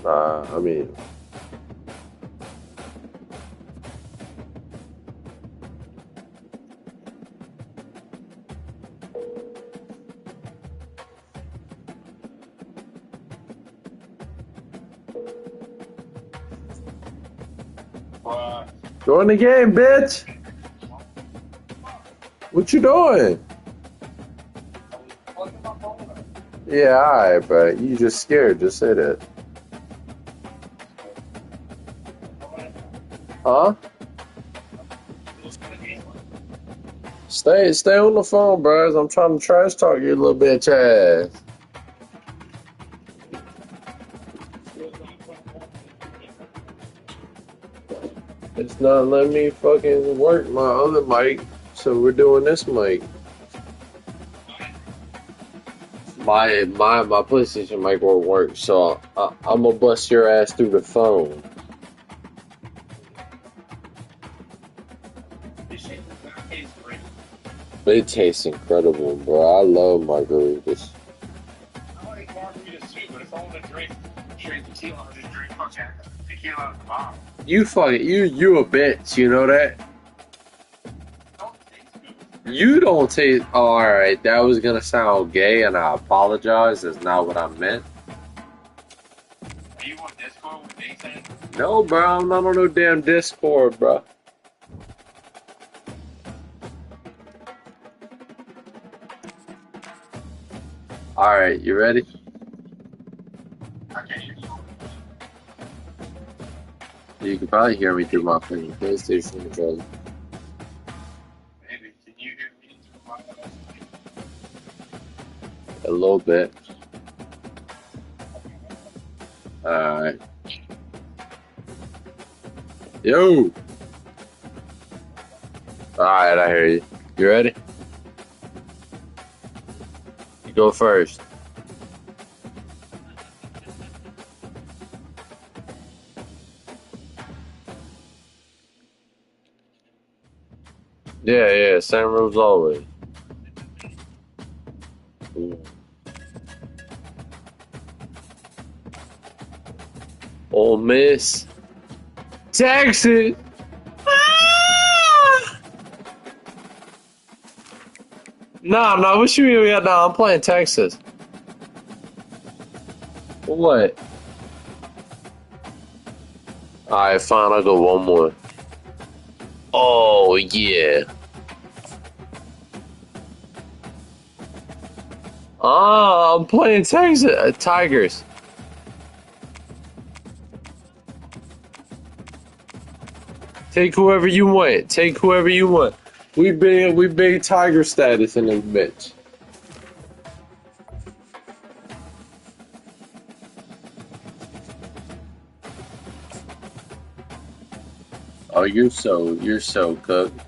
I mean, join the game, bitch. What you doing? Yeah, alright, but you just scared. Just say that. Huh? Stay on the phone, bros. I'm trying to trash talk you, little bitch ass. It's not letting me fucking work my other mic, so we're doing this mic. My PlayStation mic won't work, so I'm gonna bust your ass through the phone. It tastes incredible, bro. I love margaritas. I like margaritas too, but if I want to drink tequila, I'll just drink fucking tequila out of the bottle. You a bitch, you know that? You don't taste. Oh, alright, that was gonna sound gay, and I apologize. That's not what I meant. Are you on Discord with Nathan? No, bro, I'm not on no damn Discord, bro. Alright, you ready? I can't hear you. You can probably hear me through my fucking PlayStation controller. Maybe. Can you hear me through my A little bit. Alright. Yo! Alright, I hear you. You ready? You go first. Yeah, same rules always. Ole Miss. Texas! Ah! Nah, what you mean? Nah, I'm playing Texas. What? Alright, fine, I'll go one more. Oh, yeah. I'm playing Texas. Tigers. Take whoever you want. Take whoever you want. We big Tiger status in this bitch. Oh, you're so cooked.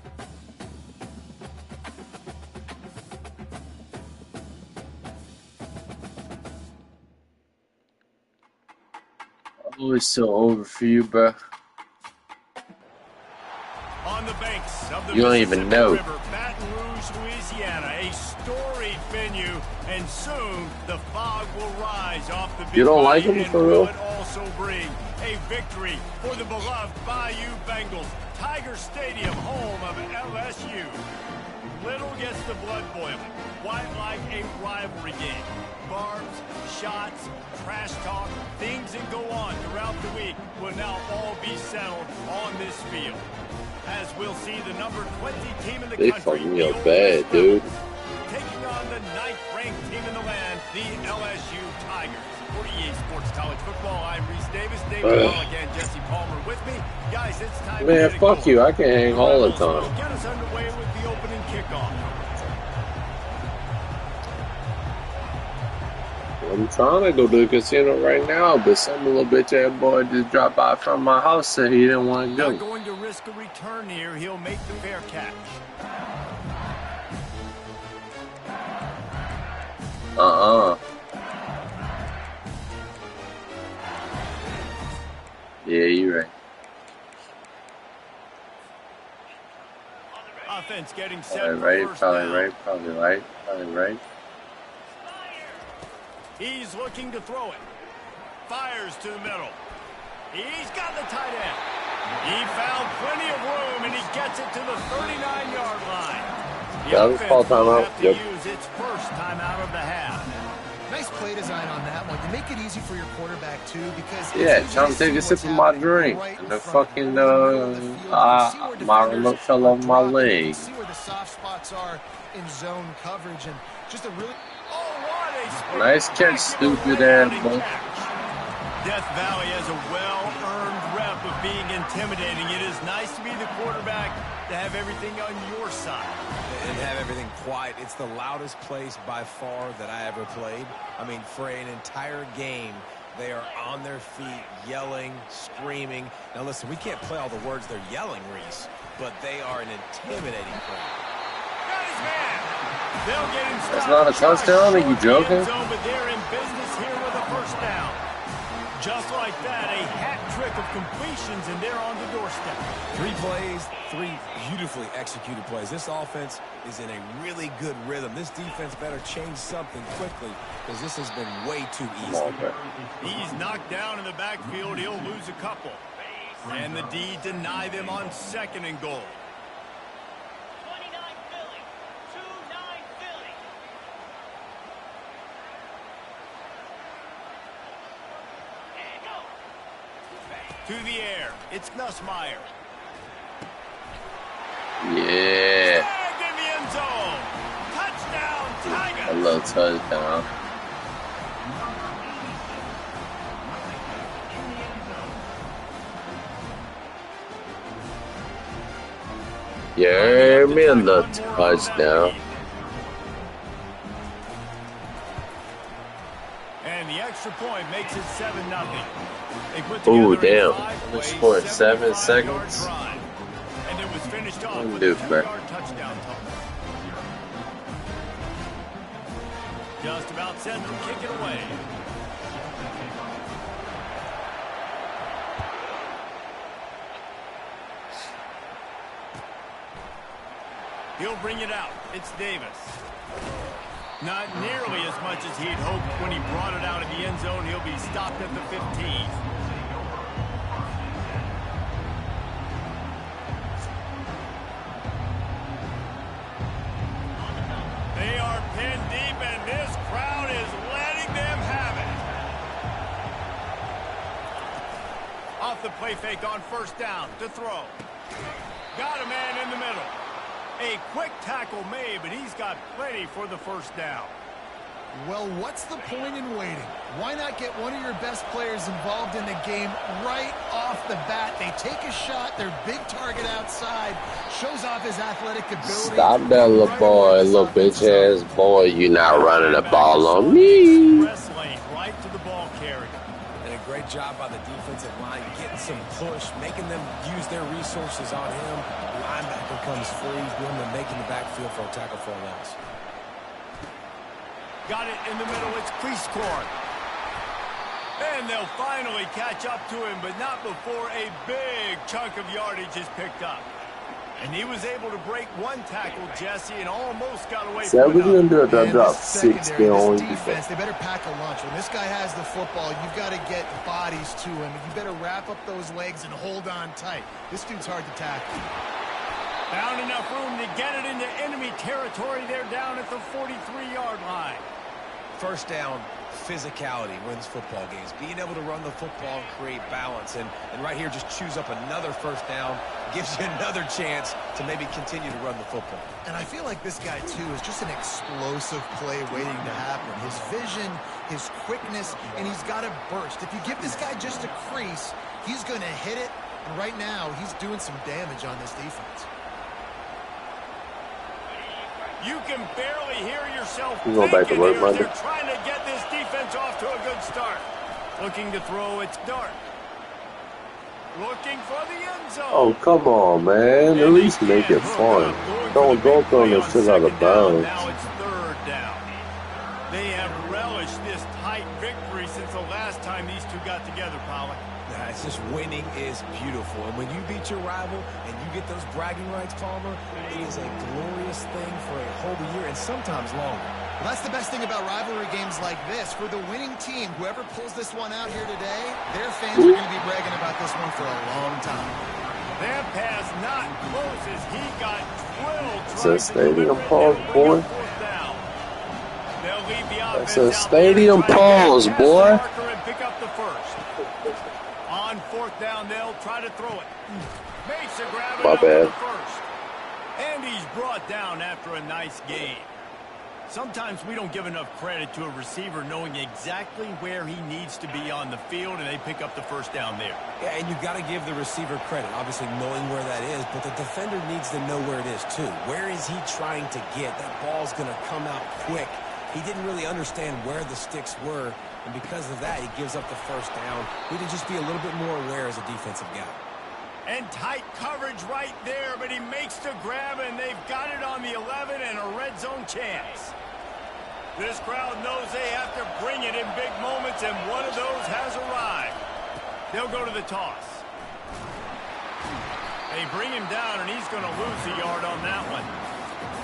Oh, it's so over for you, bro. On the banks of the You don't even know. River, Baton Rouge, Louisiana, a storied venue, and soon the fog will rise off the You don't like him for real? It also bring a victory for the beloved Bayou Bengals. Tiger Stadium, home of LSU. Little gets the blood boiling. Quite like a rivalry game. Barbs, shots, trash talk, things that go on throughout the week will now all be settled on this field. As we'll see the number 20 team in the They country, fucking me up bad, dude. taking on the 9th-ranked team in the land, the LSU Tigers. For EA Sports College Football, I'm Reese Davis. David Hall again, Jesse Palmer with me. Guys, it's time to Man, get it fuck going. you. I can hang all the time. Will get us underway with the opening kickoff. I'm trying to go to the casino right now, but some little bitch ass boy just dropped by from my house said he didn't want to Not go. going to risk a return here. He'll make the fair catch. Yeah, you're right. Offense getting set Probably for right, first probably down. right, probably right, probably right. He's looking to throw it. fires to the middle. He's got the tight end. He found plenty of room, and he gets it to the 39-yard line. That was called timeout. Yep. Use its first timeout of the half. Nice play design on that one. You make it easy for your quarterback, too, because... Yeah, trying to take a sip of my drink. And the fucking, my remote fell off my leg. See where the soft spots are in zone coverage, and just a really... Nice catch, stupid ass boy. Death Valley has a well-earned rep of being intimidating. It is nice to be the quarterback, to have everything on your side. And have everything quiet. It's the loudest place by far that I ever played. I mean, for an entire game, they are on their feet, yelling, screaming. Now, listen, we can't play all the words they're yelling, Reese, but they are an intimidating crowd. Got his man. They'll get him stopped. That's not a touchdown? Are you joking? But they're in business here with a first down. Just like that, a hat trick of completions, and they're on the doorstep. 3 plays, 3 beautifully executed plays. This offense is in a really good rhythm. This defense better change something quickly, because this has been way too easy. He's knocked down in the backfield. He'll lose a couple. And the D deny them on 2nd and goal. 29 Philly. 2-9 Philly. To the air. It's Nussmeier. Yeah. Tagged in the end zone. Touchdown, Tigers. A little touchdown. Yeah, me a little touchdown. And the extra point makes it 7-0. Oh, damn. They scored 7 seconds. And it was finished off with Dude, a 2-yard touchdown total. Just about set to kick it away. He'll bring it out. It's Davis. Not nearly as much as he'd hoped when he brought it out of the end zone. He'll be stopped at the 15. They are pinned deep, and this crowd is letting them have it. Off the play fake on first down to throw. Got a man in the middle. A quick tackle made, but he's got plenty for the first down. Well, what's the point in waiting? Why not get one of your best players involved in the game right off the bat? They take a shot, their big target outside, shows off his athletic ability. Stop that little boy, little bitch ass boy. You're not running the ball on me. Express lane right to the ball carrier. And a great job by the defensive line, getting some push, making them use their resources on him. Linebacker comes free, boom, and making the backfield for a tackle for a loss. Got it in the middle. It's Cleescorn. And they'll finally catch up to him, but not before a big chunk of yardage is picked up. And he was able to break one tackle, Jesse, and almost got away So from we're going to do Man, a drop this 6 secondary, on this defense. defense, they better pack a lunch. When this guy has the football, you've got to get bodies to him. You better wrap up those legs and hold on tight. This dude's hard to tackle. Found enough room to get it into enemy territory. They're down at the 43-yard line. First down, physicality wins football games. Being able to run the football and create balance. And right here, just choose up another first down. Gives you another chance to maybe continue to run the football. And I feel like this guy, too, is just an explosive play waiting to happen. His vision, his quickness, and he's got a burst. If you give this guy just a crease, he's going to hit it. And right now, he's doing some damage on this defense. You can barely hear yourself You going back to thinking work, here as Monday? they're trying to get this defense off to a good start. Looking to throw, it's Dart. Looking for the end zone. Oh, come on, man. At least make it fun. Don't go throwing this shit out of bounds. Now it's 3rd down. They have relished this tight victory since the last time these two got together, Pollock. It's just winning is beautiful. And when you beat your rival and you get those bragging rights, Palmer, it is a glorious thing for a whole year and sometimes longer. Well, that's the best thing about rivalry games like this. For the winning team, whoever pulls this one out here today, their fans are going to be bragging about this one for a long time. That pass not close as he got drilled. It's a stadium pause, boy. They'll leave the That's offense a out there to stadium try to pause, get past the boy. marker and pick up the first. On fourth down, they'll try to throw it. Makes a grab My it up for bad. the first. And he's brought down after a nice gain. Sometimes we don't give enough credit to a receiver knowing exactly where he needs to be on the field, and they pick up the first down there. Yeah, and you got to give the receiver credit, obviously knowing where that is, but the defender needs to know where it is too. Where is he trying to get? That ball's going to come out quick. He didn't really understand where the sticks were, and because of that, he gives up the first down. We need to just be a little bit more aware as a defensive guy. And tight coverage right there, but he makes the grab, and they've got it on the 11 and a red zone chance. This crowd knows they have to bring it in big moments, and one of those has arrived. They'll go to the toss. They bring him down, and he's going to lose a yard on that one.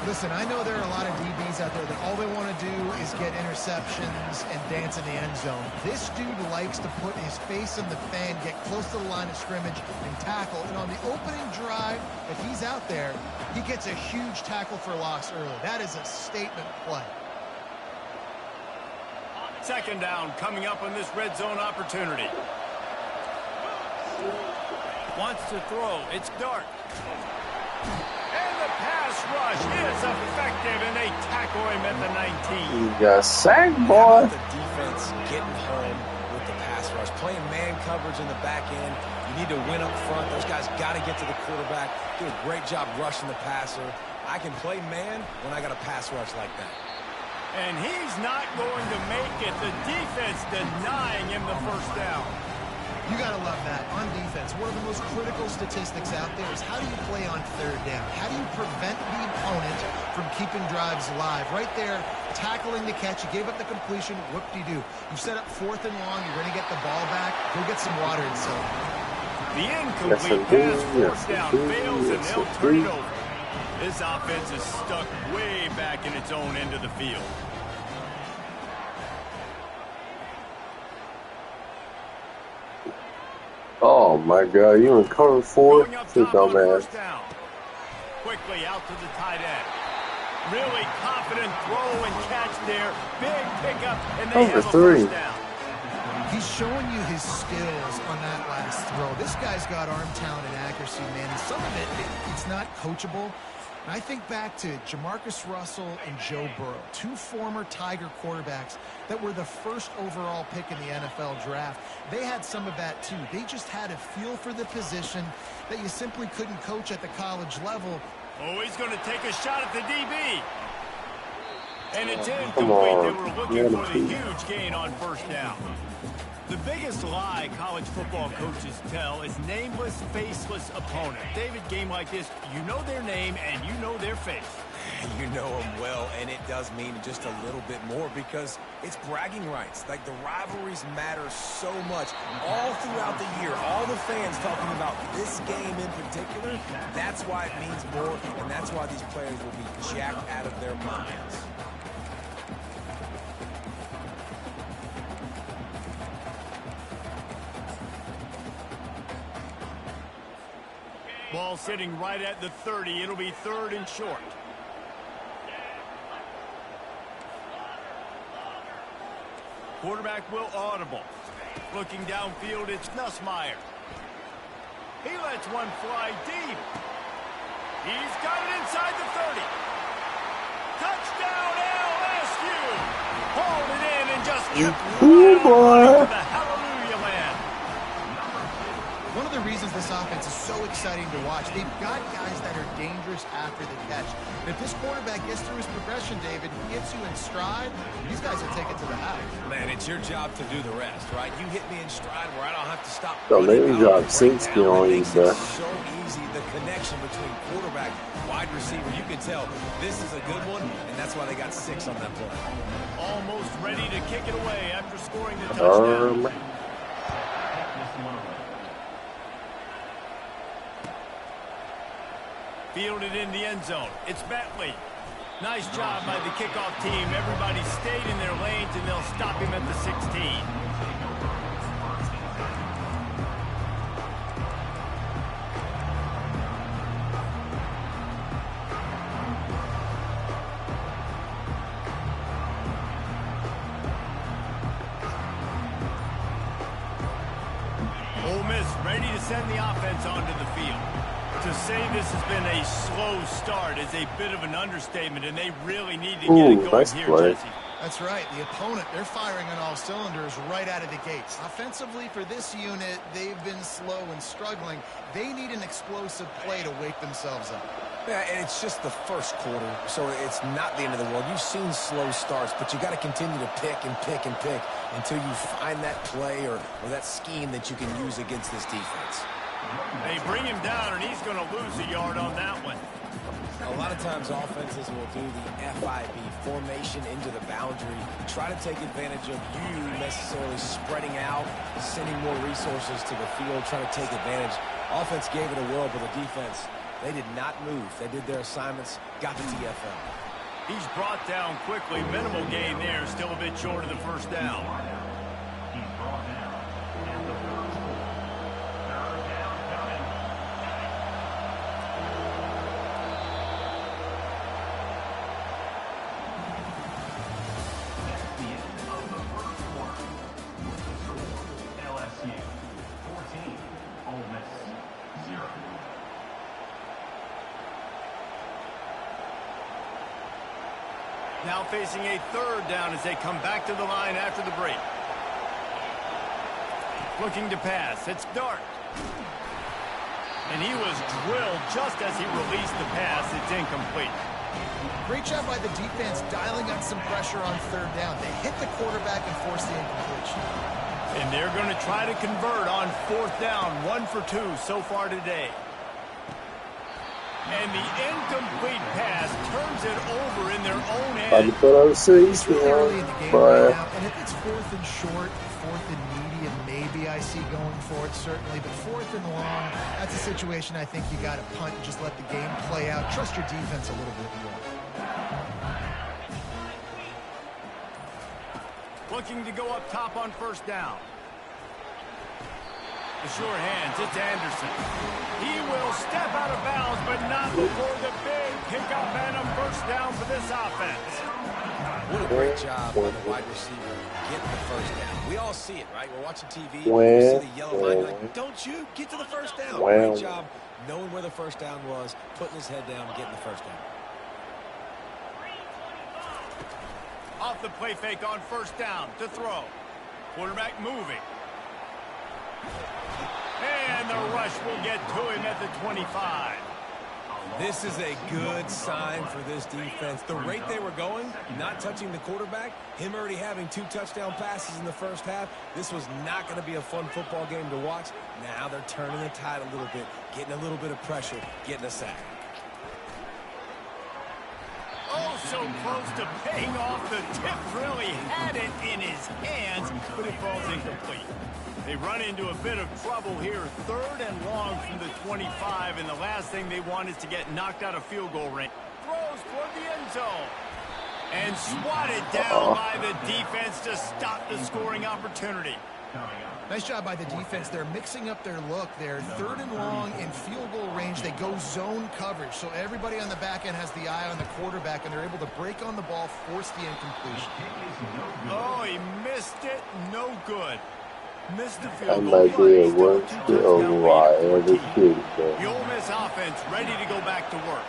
Listen, I know there are a lot of DBs out there that all they want to do is get interceptions and dance in the end zone. This dude likes to put his face in the fan, get close to the line of scrimmage, and tackle. And on the opening drive, if he's out there, he gets a huge tackle for loss early. That is a statement play. Second down coming up on this red zone opportunity. Wants to throw. It's Dart. And the pass rush is effective, and they tackle him at the 19. You got sacked, How boy. about the defense getting home with the pass rush? Playing man coverage in the back end. You need to win up front. Those guys got to get to the quarterback. Do a great job rushing the passer. I can play man when I got a pass rush like that. And he's not going to make it. The defense denying him the first down. You got to love that. On defense, one of the most critical statistics out there is how do you play on third down? How do you prevent the opponent from keeping drives alive? Right there, tackling the catch. You gave up the completion. Whoop-de-doo. You set up fourth and long. You're going to get the ball back. Go get some water and so. The incomplete pass, fourth down, fails, and they'll turn it over. This offense is stuck way back in its own end of the field. Oh my God, you in cover four? Going up You top on dumbass. first down. Quickly out to the tight end. Really confident throw and catch there. Big pickup, and they Over have a three. first down. He's showing you his skills on that last throw. This guy's got arm talent and accuracy, man. And some of it's not coachable. And I think back to Jamarcus Russell and Joe Burrow, two former Tiger quarterbacks that were the first overall pick in the NFL draft. They had some of that too. They just had a feel for the position that you simply couldn't coach at the college level. Oh, he's going to take a shot at the DB. And it's Come incomplete. on. They were looking Yeah, for the huge gain on first down. The biggest lie college football coaches tell is nameless, faceless opponent. David, game like this, you know their name and you know their face. You know them well, and it does mean just a little bit more because it's bragging rights. Like, the rivalries matter so much all throughout the year. All the fans talking about this game in particular, that's why it means more, and that's why these players will be jacked out of their minds. Ball sitting right at the 30. It'll be third and short. Quarterback will audible. Looking downfield, it's Nussmeier. He lets one fly deep. He's got it inside the 30. Touchdown LSU. Hauled it in and just kept right on to the hallelujah land. One of the reasons this offense is so exciting to watch, they've got guys that are dangerous after the catch. And if this quarterback gets through his progression, David, he gets you in stride, these guys will take it to the house. Man, it's your job to do the rest, right? You hit me in stride where I don't have to stop. So let running me out drop and six break down. on It you, makes bro. it so easy, the connection between quarterback, wide receiver. You can tell this is a good one, and that's why they got 6 on that play. Almost ready to kick it away after scoring the touchdown. Fielded in the end zone. It's Bentley. Nice job by the kickoff team. Everybody stayed in their lanes, and they'll stop him at the 16. Ole Miss ready to send the offense onto the field. To say this has been a slow start is a bit of an understatement, and they really need to get it going nice here, play. Jesse. That's right. The opponent, they're firing on all cylinders right out of the gates. Offensively, for this unit, they've been slow and struggling. They need an explosive play to wake themselves up. Yeah, and it's just the first quarter, so it's not the end of the world. You've seen slow starts, but you got to continue to pick and pick and pick until you find that play or that scheme that you can use against this defense. They bring him down, and he's going to lose a yard on that one. A lot of times offenses will do the FIB, formation into the boundary, try to take advantage of you necessarily spreading out, sending more resources to the field, trying to take advantage. Offense gave it a whirl, but the defense, they did not move. They did their assignments, got the TFL. He's brought down quickly. Minimal gain there, still a bit short of the first down. Now facing a third down as they come back to the line after the break. Looking to pass. It's Dart. And he was drilled just as he released the pass. It's incomplete. Great job by the defense dialing up some pressure on third down. They hit the quarterback and forced the incompletion. And they're going to try to convert on fourth down. 1 for 2 so far today. And the incomplete pass turns it over in their own end. It's really early in the game right now, and if it's fourth and short, fourth and medium, maybe I see going for it, certainly. But fourth and long, that's a situation I think you got to punt and just let the game play out. Trust your defense a little bit more. Looking to go up top on first down. The sure hands, it's Anderson. He will step out of bounds, but not before the big pickup and a first down for this offense. What a great job by the wide receiver getting the first down. We all see it, right? We're watching TV. We see the yellow line. You're like, don't you get to the first down. Great job knowing where the first down was, putting his head down, getting the first down. Off the play fake on first down to throw. Quarterback moving. And the rush will get to him at the 25. This is a good sign for this defense. The rate they were going, not touching the quarterback, him already having 2 touchdown passes in the first half, this was not going to be a fun football game to watch. Now they're turning the tide a little bit, getting a little bit of pressure, getting a sack. Oh, so close to paying off. The tip really had it in his hands, but it falls incomplete. They run into a bit of trouble here. Third and long from the 25, and the last thing they want is to get knocked out of field goal range. Throws toward the end zone. And swatted down by the defense to stop the scoring opportunity. Nice job by the defense. They're mixing up their look. They're third and long in field goal range. They go zone coverage. So everybody on the back end has the eye on the quarterback, and they're able to break on the ball, force the incompletion. Oh, he missed it. No good. Missed the field goal. The Ole Miss offense ready to go back to work.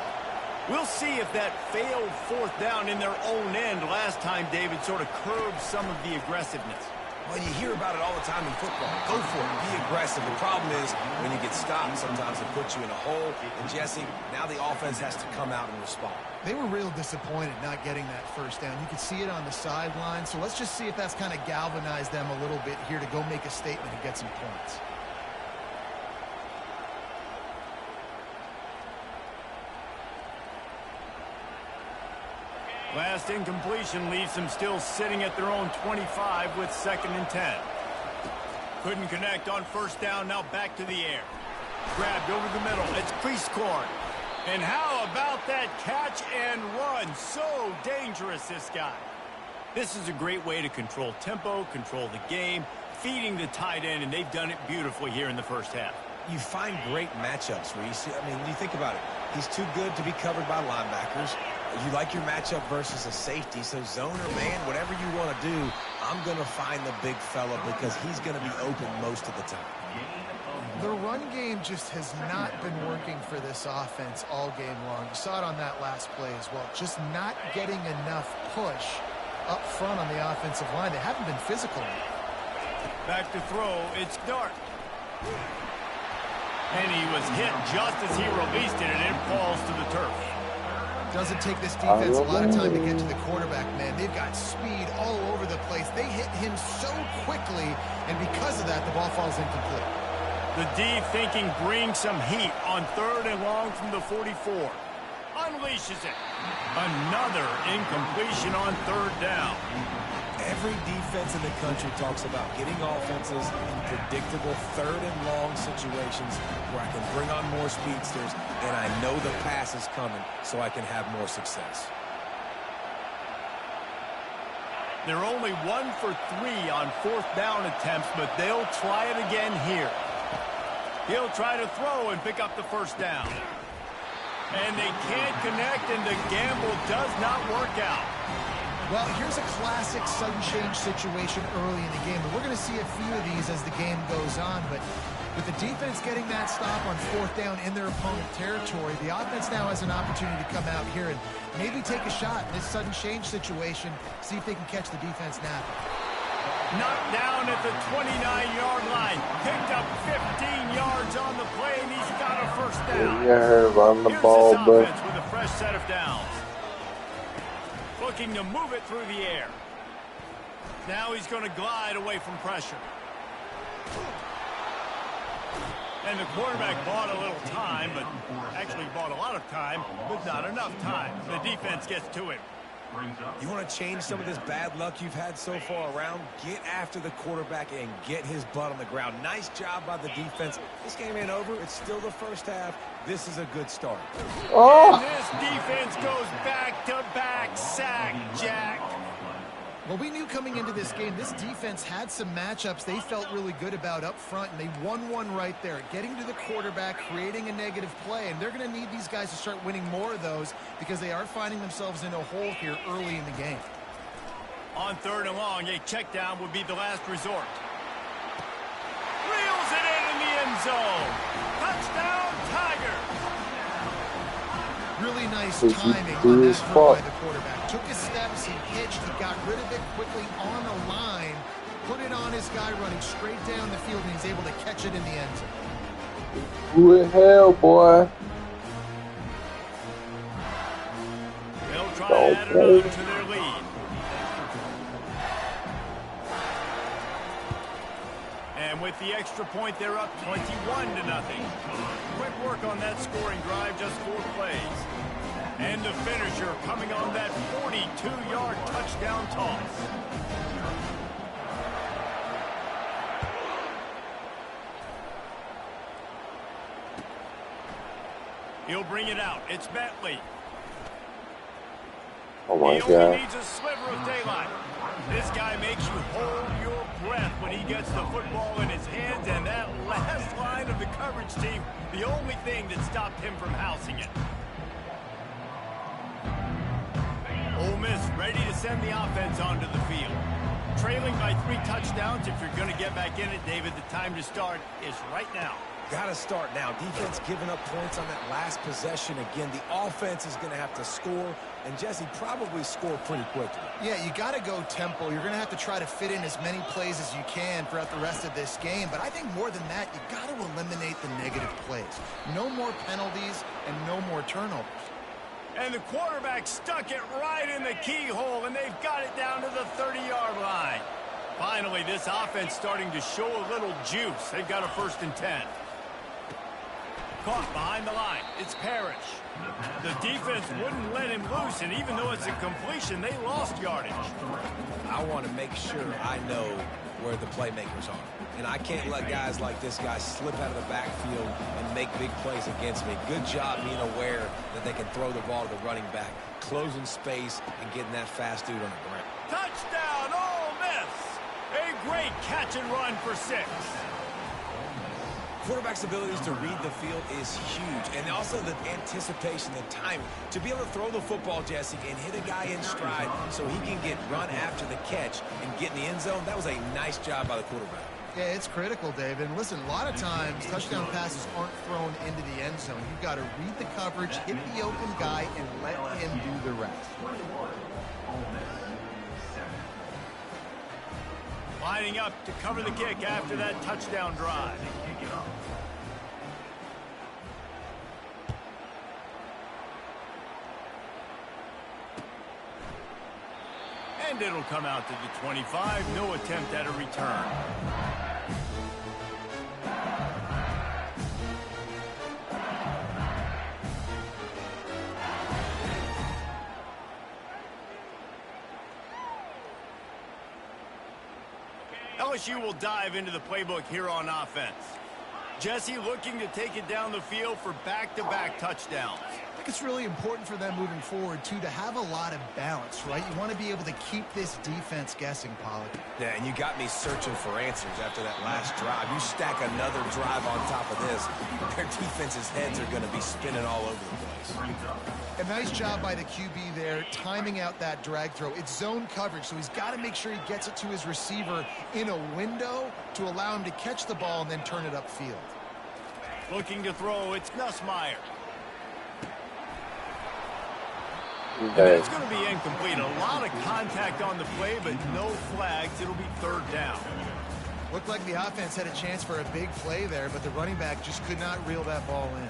We'll see if that failed fourth down in their own end last time, David, sort of curbed some of the aggressiveness. Well, you hear about it all the time in football. Go for it. Be aggressive. The problem is when you get stopped, sometimes it puts you in a hole. And, Jesse, now the offense has to come out and respond. They were real disappointed not getting that first down. You could see it on the sideline. So let's just see if that's kind of galvanized them a little bit here to go make a statement and get some points. Last incompletion leaves them still sitting at their own 25 with 2nd and 10. Couldn't connect on first down, now back to the air. Grabbed over the middle, it's Priestcorn. And how about that catch and run? So dangerous, this guy. This is a great way to control tempo, control the game, feeding the tight end, and they've done it beautifully here in the first half. You find great matchups, Reese. I mean, when you think about it, he's too good to be covered by linebackers. You like your matchup versus a safety, so zone or man, whatever you want to do, I'm going to find the big fella because he's going to be open most of the time. The run game just has not been working for this offense all game long. You saw it on that last play as well. Just not getting enough push up front on the offensive line. They haven't been physical. Back to throw, it's Dart. And he was hit just as he released it, and it falls to the turf. Doesn't take this defense a lot of time to get to the quarterback, man. They've got speed all over the place. They hit him so quickly, and because of that, the ball falls incomplete. The D thinking bring some heat on 3rd and long from the 44. Unleashes it. Another incompletion on 3rd down. Every defense in the country talks about getting offenses in predictable 3rd and long situations where I can bring on more speedsters and I know the pass is coming so I can have more success. They're only 1 for 3 on 4th down attempts, but they'll try it again here. He'll try to throw and pick up the 1st down. And they can't connect, and the gamble does not work out. Well, here's a classic sudden change situation early in the game. And we're going to see a few of these as the game goes on. But with the defense getting that stop on 4th down in their opponent territory, the offense now has an opportunity to come out here and maybe take a shot in this sudden change situation, see if they can catch the defense napping. Knocked down at the 29-yard line. Picked up 15 yards on the play, and he's got a 1st down. Yeah, run the Here's ball, this but offense with a fresh set of downs. Looking to move it through the air. Now he's going to glide away from pressure. And the quarterback bought a little time, but actually bought a lot of time, but not enough time. The defense gets to him. You want to change some of this bad luck you've had so far around? Get after the quarterback and get his butt on the ground. Nice job by the defense. This game ain't over. It's still the first half. This is a good start. oh, And this defense goes back-to-back sack, Jack. Well, we knew coming into this game, this defense had some matchups they felt really good about up front, and they won one right there, getting to the quarterback, creating a negative play, and they're going to need these guys to start winning more of those because they are finding themselves in a hole here early in the game. On 3rd and long, a check down would be the last resort. Reels it in the end zone. Touchdown, Tigers. Really nice Did he timing do on that his throw fault? by the quarterback. Took his steps, he pitched, he got rid of it quickly on the line, put it on his guy running straight down the field, and he's able to catch it in the end zone. who the hell, boy? They'll try to add another to their lead. And with the extra point, they're up 21-0. Quick work on that scoring drive, just 4 plays. And the finisher coming on that 42-yard touchdown toss. He'll bring it out. It's Bentley. Oh my He only God. needs a sliver of daylight. This guy makes you hold your breath when he gets the football in his hands, and that last line of the coverage team, the only thing that stopped him from housing it. Ole Miss ready to send the offense onto the field. Trailing by 3 touchdowns. If you're going to get back in it, David, the time to start is right now. Got to start now. Defense giving up points on that last possession. Again, the offense is going to have to score, and Jesse probably score pretty quickly. Yeah, you got to go tempo. You're going to have to try to fit in as many plays as you can throughout the rest of this game. But I think more than that, you got to eliminate the negative plays. No more penalties and no more turnovers. And the quarterback stuck it right in the keyhole, and they've got it down to the 30-yard line. Finally, this offense starting to show a little juice. They've got a 1st and 10. caught behind the line. It's Parrish. The defense wouldn't let him loose, and even though it's a completion, they lost yardage. I want to make sure I know where the playmakers are. And I can't let guys like this guy slip out of the backfield and make big plays against me. Good job being aware that they can throw the ball to the running back, closing space, and getting that fast dude on the ground. Touchdown, Ole Miss! A great catch and run for 6. Quarterback's abilities to read the field is huge, and also the anticipation, the timing. To be able to throw the football, Jesse, and hit a guy in stride so he can get run after the catch and get in the end zone, that was a nice job by the quarterback. Yeah, it's critical, David. And listen, a lot of times touchdown passes aren't thrown into the end zone. You've got to read the coverage, hit the open guy, and let him do the rest. Lining up to cover the kick after that touchdown drive. And it'll come out to the 25. No attempt at a return. LSU will dive into the playbook here on offense. Jesse looking to take it down the field for back-to-back touchdowns. I think it's really important for them moving forward, too, to have a lot of balance, right? You want to be able to keep this defense guessing, Pollard. Yeah, and you got me searching for answers after that last drive. You stack another drive on top of this, their defense's heads are going to be spinning all over the place. A nice job by the QB there, timing out that drag throw. It's zone coverage, so he's got to make sure he gets it to his receiver in a window to allow him to catch the ball and then turn it upfield. Looking to throw, it's Nussmeier. Okay. It's going to be incomplete. A lot of contact on the play, but no flags. It'll be 3rd down. Looked like the offense had a chance for a big play there, but the running back just could not reel that ball in.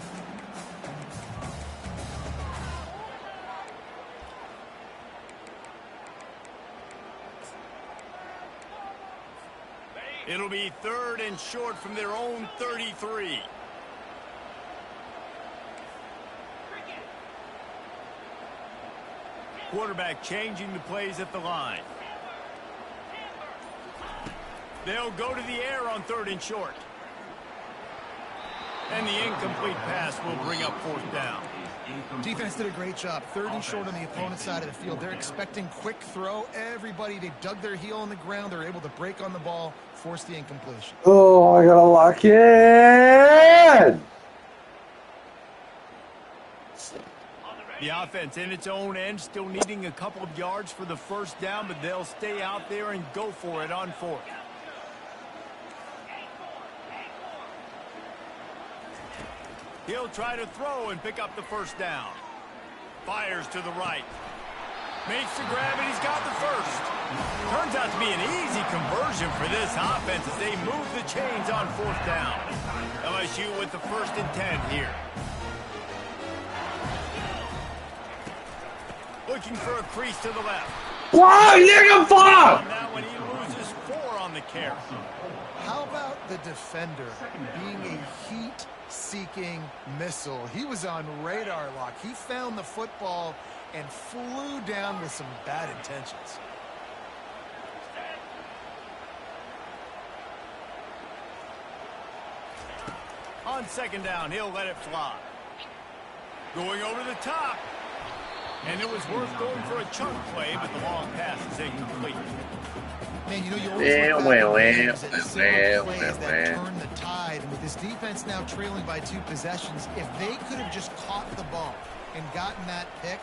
It'll be 3rd and short from their own 33. Quarterback changing the plays at the line. They'll go to the air on 3rd and short. And the incomplete pass will bring up 4th down. Defense did a great job. 3rd and short on the opponent's side of the field. They're expecting quick throw. Everybody, they dug their heel on the ground. They're able to break on the ball, force the incompletion. Oh, I gotta lock in. The offense in its own end, still needing a couple of yards for the 1st down, but they'll stay out there and go for it on 4th. He'll try to throw and pick up the 1st down. Fires to the right. Makes the grab, and he's got the 1st. Turns out to be an easy conversion for this offense as they move the chains on 4th down. LSU with the 1st and 10 here. Looking for a crease to the left. Why, nigga, fuck! On that one, he loses 4 on the carry. How about the defender being a heat-seeking missile? He was on radar lock. He found the football and flew down with some bad intentions. On 2nd down, he'll let it fly. Going over the top. And it was worth going for a chunk play, but the long pass is incomplete. Man, you know, you always look back on games at similar plays that turn the tide. And with this defense now trailing by 2 possessions, if they could have just caught the ball and gotten that pick,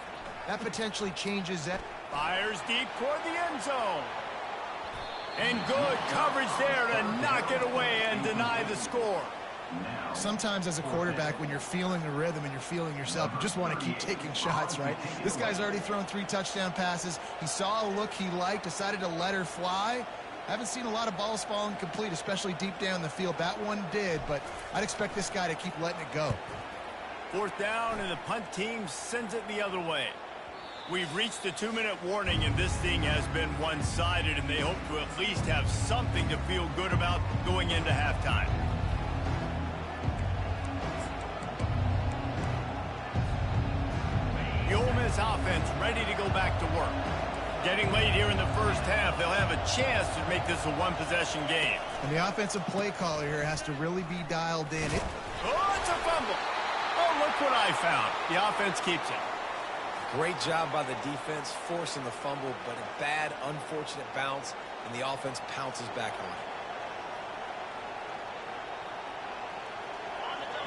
that potentially changes it. Fires deep toward the end zone. And good coverage there to knock it away and deny the score. Sometimes as a quarterback, when you're feeling the rhythm and you're feeling yourself, you just want to keep taking shots, right? This guy's already thrown 3 touchdown passes. He saw a look he liked, decided to let her fly. Haven't seen a lot of balls falling complete, especially deep down the field. That one did, but I'd expect this guy to keep letting it go. 4th down, and the punt team sends it the other way. We've reached the 2-minute warning, and this thing has been one-sided, and they hope to at least have something to feel good about going into halftime. this offense ready to go back to work. Getting late here in the first half, they'll have a chance to make this a one-possession game. And the offensive play caller here has to really be dialed in. Oh, it's a fumble. Oh, look what I found. The offense keeps it. Great job by the defense forcing the fumble, but a bad, unfortunate bounce, and the offense pounces back on it.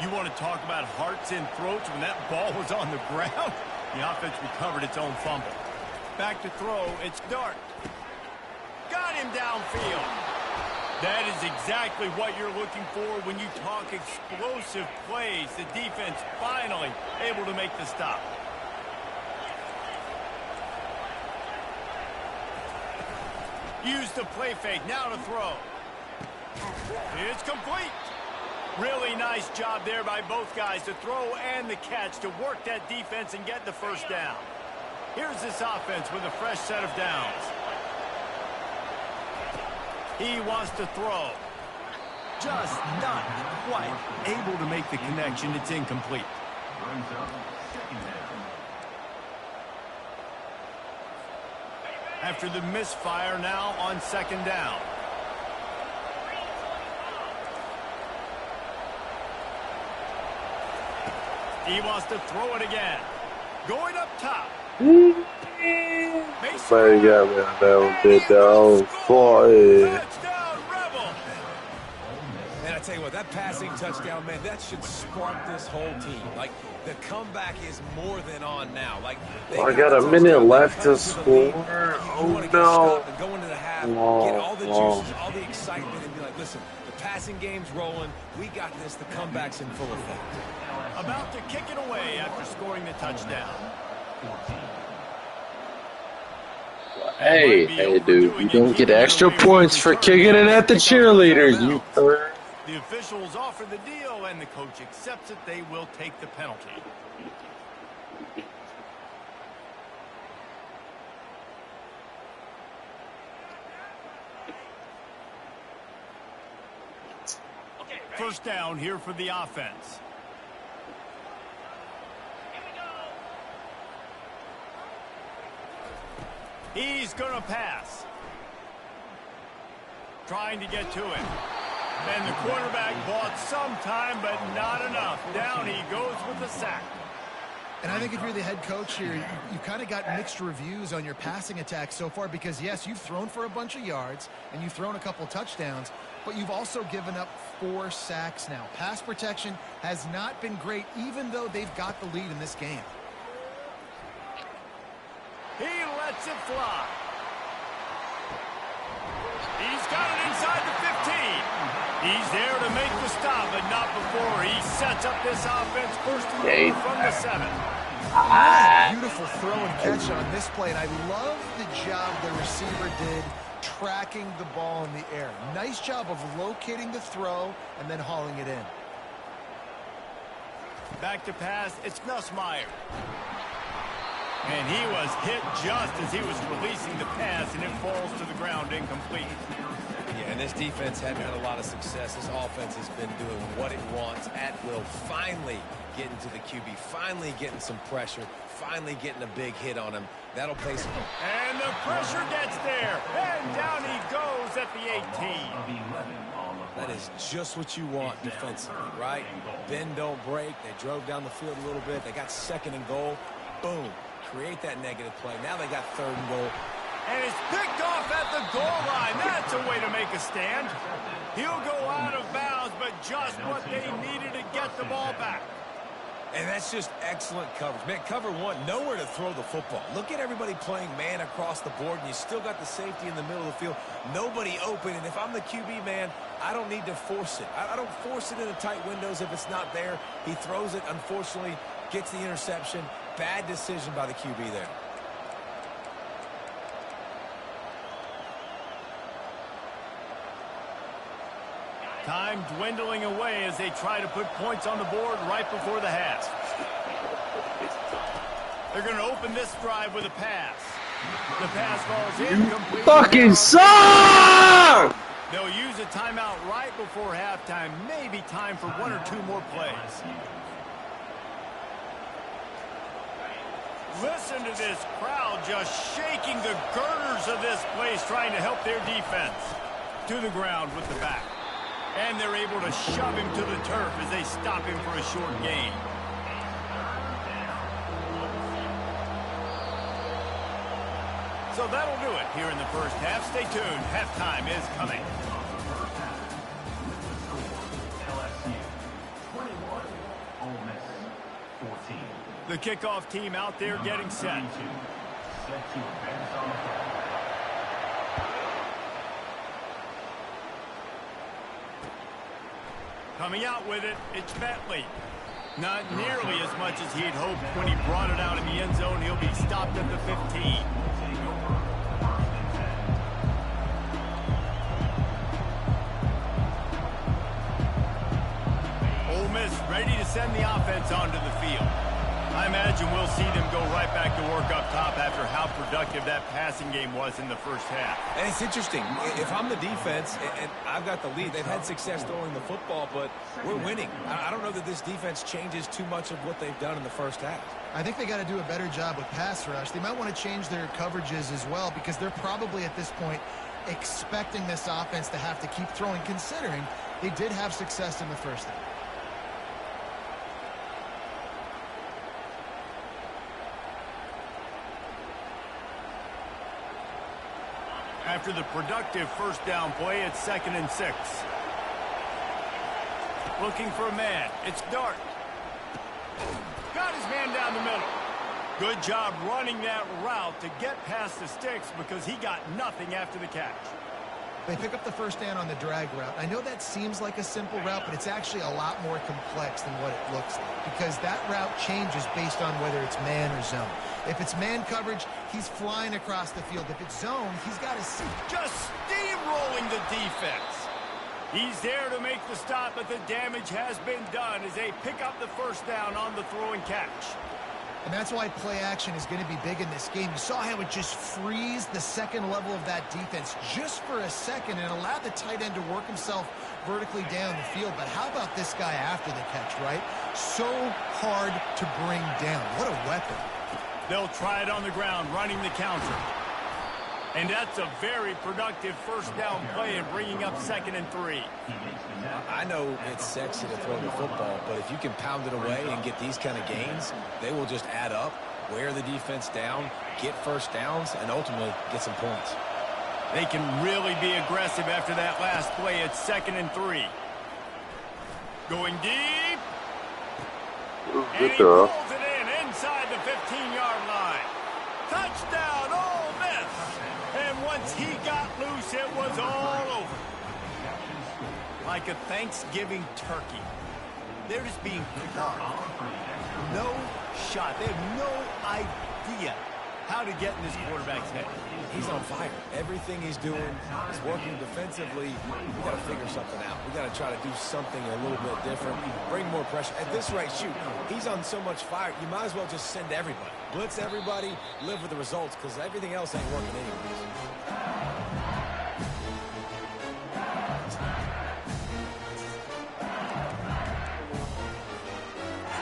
You want to talk about hearts and throats when that ball was on the ground? The offense recovered its own fumble. Back to throw, it's Dart. Got him downfield. That is exactly what you're looking for when you talk explosive plays. The defense finally able to make the stop. Use the play fake, now to throw. It's complete. Really nice job there by both guys to throw and the catch to work that defense and get the first down. Here's this offense with a fresh set of downs. He wants to throw. Just not quite able to make the connection. It's incomplete. After the misfire, now on second down. He wants to throw it again. Going up top. Man, got me on that one, bit down. Touchdown, Rebel. Man, I tell you what, that passing touchdown, man, that should spark this whole team. Like, the comeback is more than on now. Like, I got a minute left to score. Oh, no. Go into the half, get all the juices, all the excitement, and be like, listen, the passing game's rolling. We got this. The comeback's in full effect. About to kick it away after scoring the touchdown. Hey, dude, you don't get extra points for kicking it at the cheerleaders, you third. The officials offer the deal, and the coach accepts it. They will take the penalty. First down here for the offense. He's going to pass. Trying to get to it. And the quarterback bought some time, but not enough. Down he goes with the sack. And I think if you're the head coach here, you kind of got mixed reviews on your passing attack so far because, yes, you've thrown for a bunch of yards and you've thrown a couple touchdowns, but you've also given up 4 sacks now. Pass protection has not been great, even though they've got the lead in this game. He lets it fly. He's got it inside the 15. He's there to make the stop, but not before he sets up this offense first and goal from the 7. Beautiful throw and catch on this play, and I love the job the receiver did tracking the ball in the air. Nice job of locating the throw and then hauling it in. Back to pass, it's Nussmeier. And he was hit just as he was releasing the pass, and it falls to the ground incomplete. Yeah, and this defense hadn't had a lot of success. This offense has been doing what it wants at will. Finally getting to the QB, finally getting some pressure, finally getting a big hit on him. That'll pay some. And the pressure gets there, and down he goes at the 18. That is just what you want defensively, right? Bend, don't break. They drove down the field a little bit. They got second and goal. Boom. Create that negative play. Now they got third and goal. And it's picked off at the goal line. That's a way to make a stand. He'll go out of bounds, but just what they needed to get the ball back. And that's just excellent coverage. Man, cover one, nowhere to throw the football. Look at everybody playing man across the board, and you still got the safety in the middle of the field. Nobody open, and if I'm the QB, man, I don't need to force it. I don't force it into tight windows if it's not there. He throws it, unfortunately, gets the interception. Bad decision by the QB there. Time dwindling away as they try to put points on the board right before the half. They're going to open this drive with a pass. The pass falls incomplete. Fucking suck! They'll use a timeout right before halftime. Maybe time for 1 or 2 more plays. Listen to this crowd just shaking the girders of this place, trying to help their defense. To the ground with the back. And they're able to shove him to the turf as they stop him for a short gain. So that'll do it here in the first half. Stay tuned. Halftime is coming. The kickoff team out there getting set. Coming out with it, it's Bentley. Not nearly as much as he'd hoped when he brought it out in the end zone. He'll be stopped at the 15. Ole Miss ready to send the offense onto the field. I imagine we'll see them go right back to work up top after how productive that passing game was in the first half. And it's interesting. If I'm the defense and I've got the lead, they've had success throwing the football, but we're winning. I don't know that this defense changes too much of what they've done in the first half. I think they got to do a better job with pass rush. They might want to change their coverages as well because they're probably at this point expecting this offense to have to keep throwing, considering they did have success in the first half. After the productive first down play, it's 2nd and 6. Looking for a man. It's Dart. Got his man down the middle. Good job running that route to get past the sticks because he got nothing after the catch. They pick up the first down on the drag route. I know that seems like a simple route, but it's actually a lot more complex than what it looks like because that route changes based on whether it's man or zone. If it's man coverage, he's flying across the field. If it's zone, he's got his seat. Just steamrolling the defense. He's there to make the stop, but the damage has been done as they pick up the first down on the throw and catch. And that's why play action is going to be big in this game. You saw how it just frees the second level of that defense just for a second and allowed the tight end to work himself vertically down the field. But how about this guy after the catch, right? So hard to bring down. What a weapon. They'll try it on the ground, running the counter. And that's a very productive first down play and bringing up 2nd and 3. I know it's sexy to throw the football, but if you can pound it away and get these kind of gains, they will just add up, wear the defense down, get first downs, and ultimately get some points. They can really be aggressive after that last play. It's 2nd and 3. Going deep. And he pulls it in inside the 15-yard line. Touchdown, Ole Miss. And once he got loose, it was all over. Like a Thanksgiving turkey. They're just being carved. No shot. They have no idea how to get in this quarterback's head. He's on fire. Everything he's doing is working defensively. We got to figure something out. We got to try to do something a little bit different. Bring more pressure. At this rate, shoot, he's on so much fire, you might as well just send everybody. Blitz everybody, live with the results, because everything else ain't working anyways.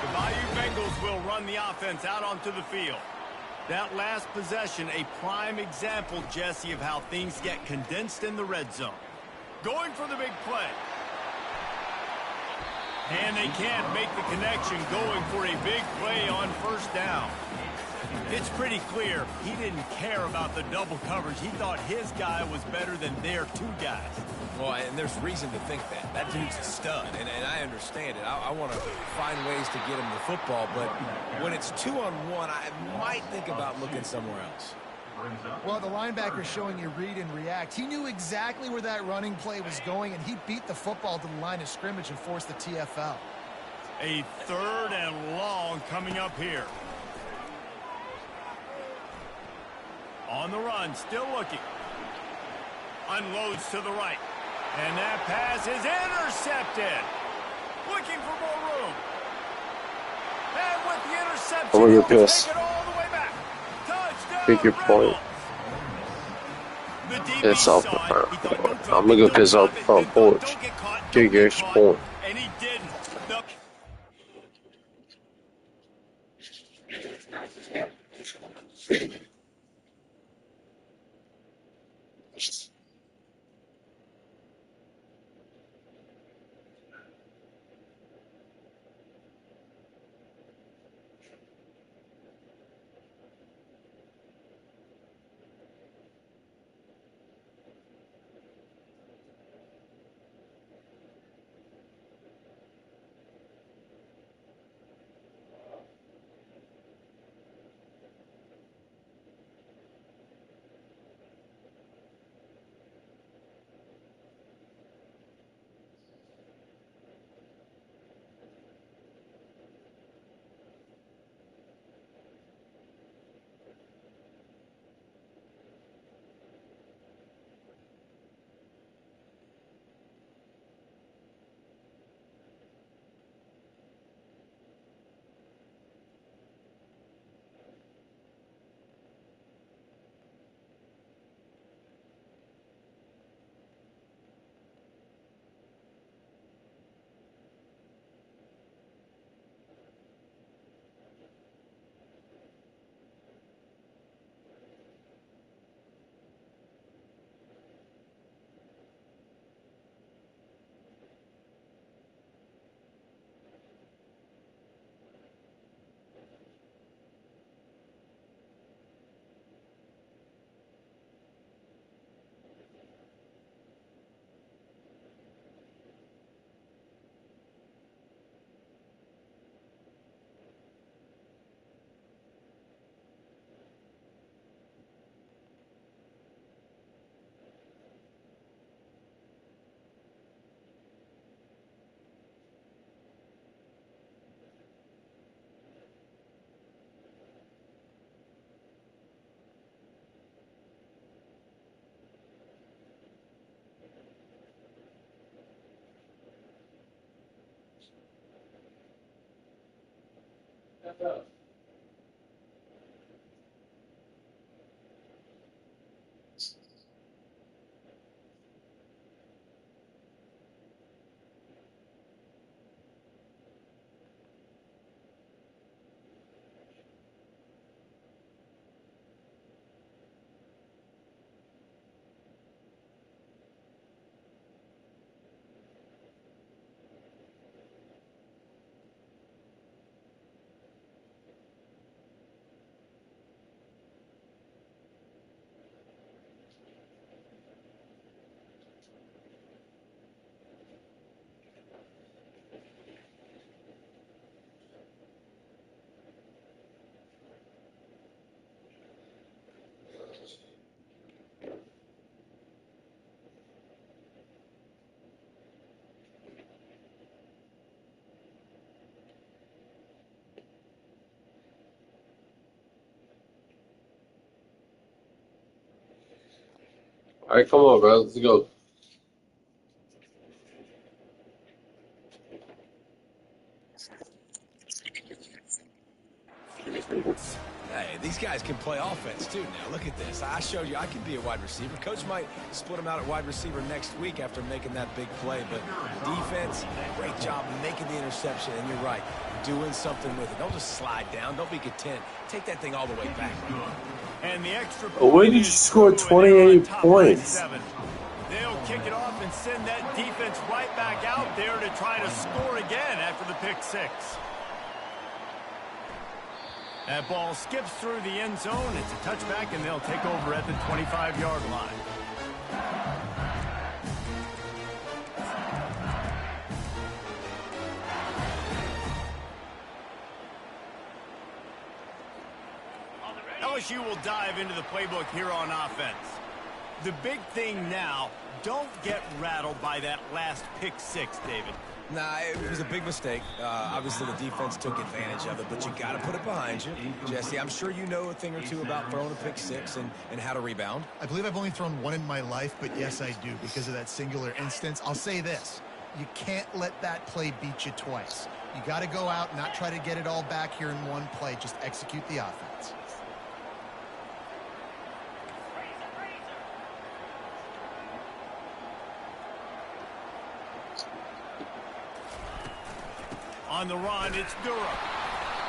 The Bayou Bengals will run the offense out onto the field. That last possession, a prime example, Jesse, of how things get condensed in the red zone. Going for the big play. And they can't make the connection, going for a big play on first down. It's pretty clear he didn't care about the double coverage. He thought his guy was better than their two guys. Well, and there's reason to think that. That dude's a stud, and I understand it. I want to find ways to get him the football, but when it's 2-on-1, I might think about looking somewhere else. Well, the linebacker's showing you read and react. He knew exactly where that running play was going, and he beat the football to the line of scrimmage and forced the TFL. A 3rd and long coming up here. On the run, still looking. Unloads to the right. And that pass is intercepted. Looking for more room. And with the interception, I'm gonna he'll go piss. take it all the way back. Touchdown, Take your point. The DB Piss off the saw it. front He thought, porch. don't drop I'm gonna it, go don't piss off drop the it, front don't porch. get caught, Take don't your get caught. point. And he didn't. The All right, come on, bro. Let's go. Hey, these guys can play offense too now. Look at this. I showed you I can be a wide receiver. Coach might split them out at wide receiver next week after making that big play. But defense, great job making the interception. And you're right, doing something with it. Don't just slide down. Don't be content. Take that thing all the way back. And the extra When did you score 28 points? They'll kick it off and send that defense right back out there to try to score again after the pick six. That ball skips through the end zone. It's a touchback, and they'll take over at the 25-yard line. LSU will dive into the playbook here on offense. The big thing now, don't get rattled by that last pick six, David. Nah, it was a big mistake. Obviously, the defense took advantage of it, but you got to put it behind you. Jesse, I'm sure you know a thing or two about throwing a pick six and how to rebound. I believe I've only thrown one in my life, but yes, I do because of that singular instance. I'll say this. You can't let that play beat you twice. You got to go out and not try to get it all back here in one play. Just execute the offense. On the run, it's Durham.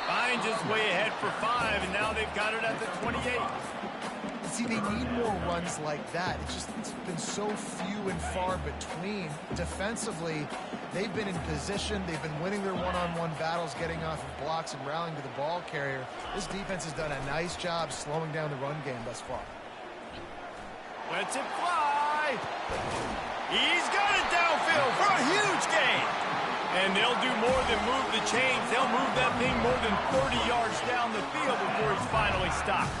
Finds his way ahead for 5, and now they've got it at the 28. See, they need more runs like that. It's been so few and far between. Defensively, they've been in position. They've been winning their one-on-one battles, getting off of blocks and rallying to the ball carrier. This defense has done a nice job slowing down the run game thus far. Lets it fly. He's got it downfield for a huge gain. And they'll do more than move the chains. They'll move that thing more than 30 yards down the field before he's finally stopped.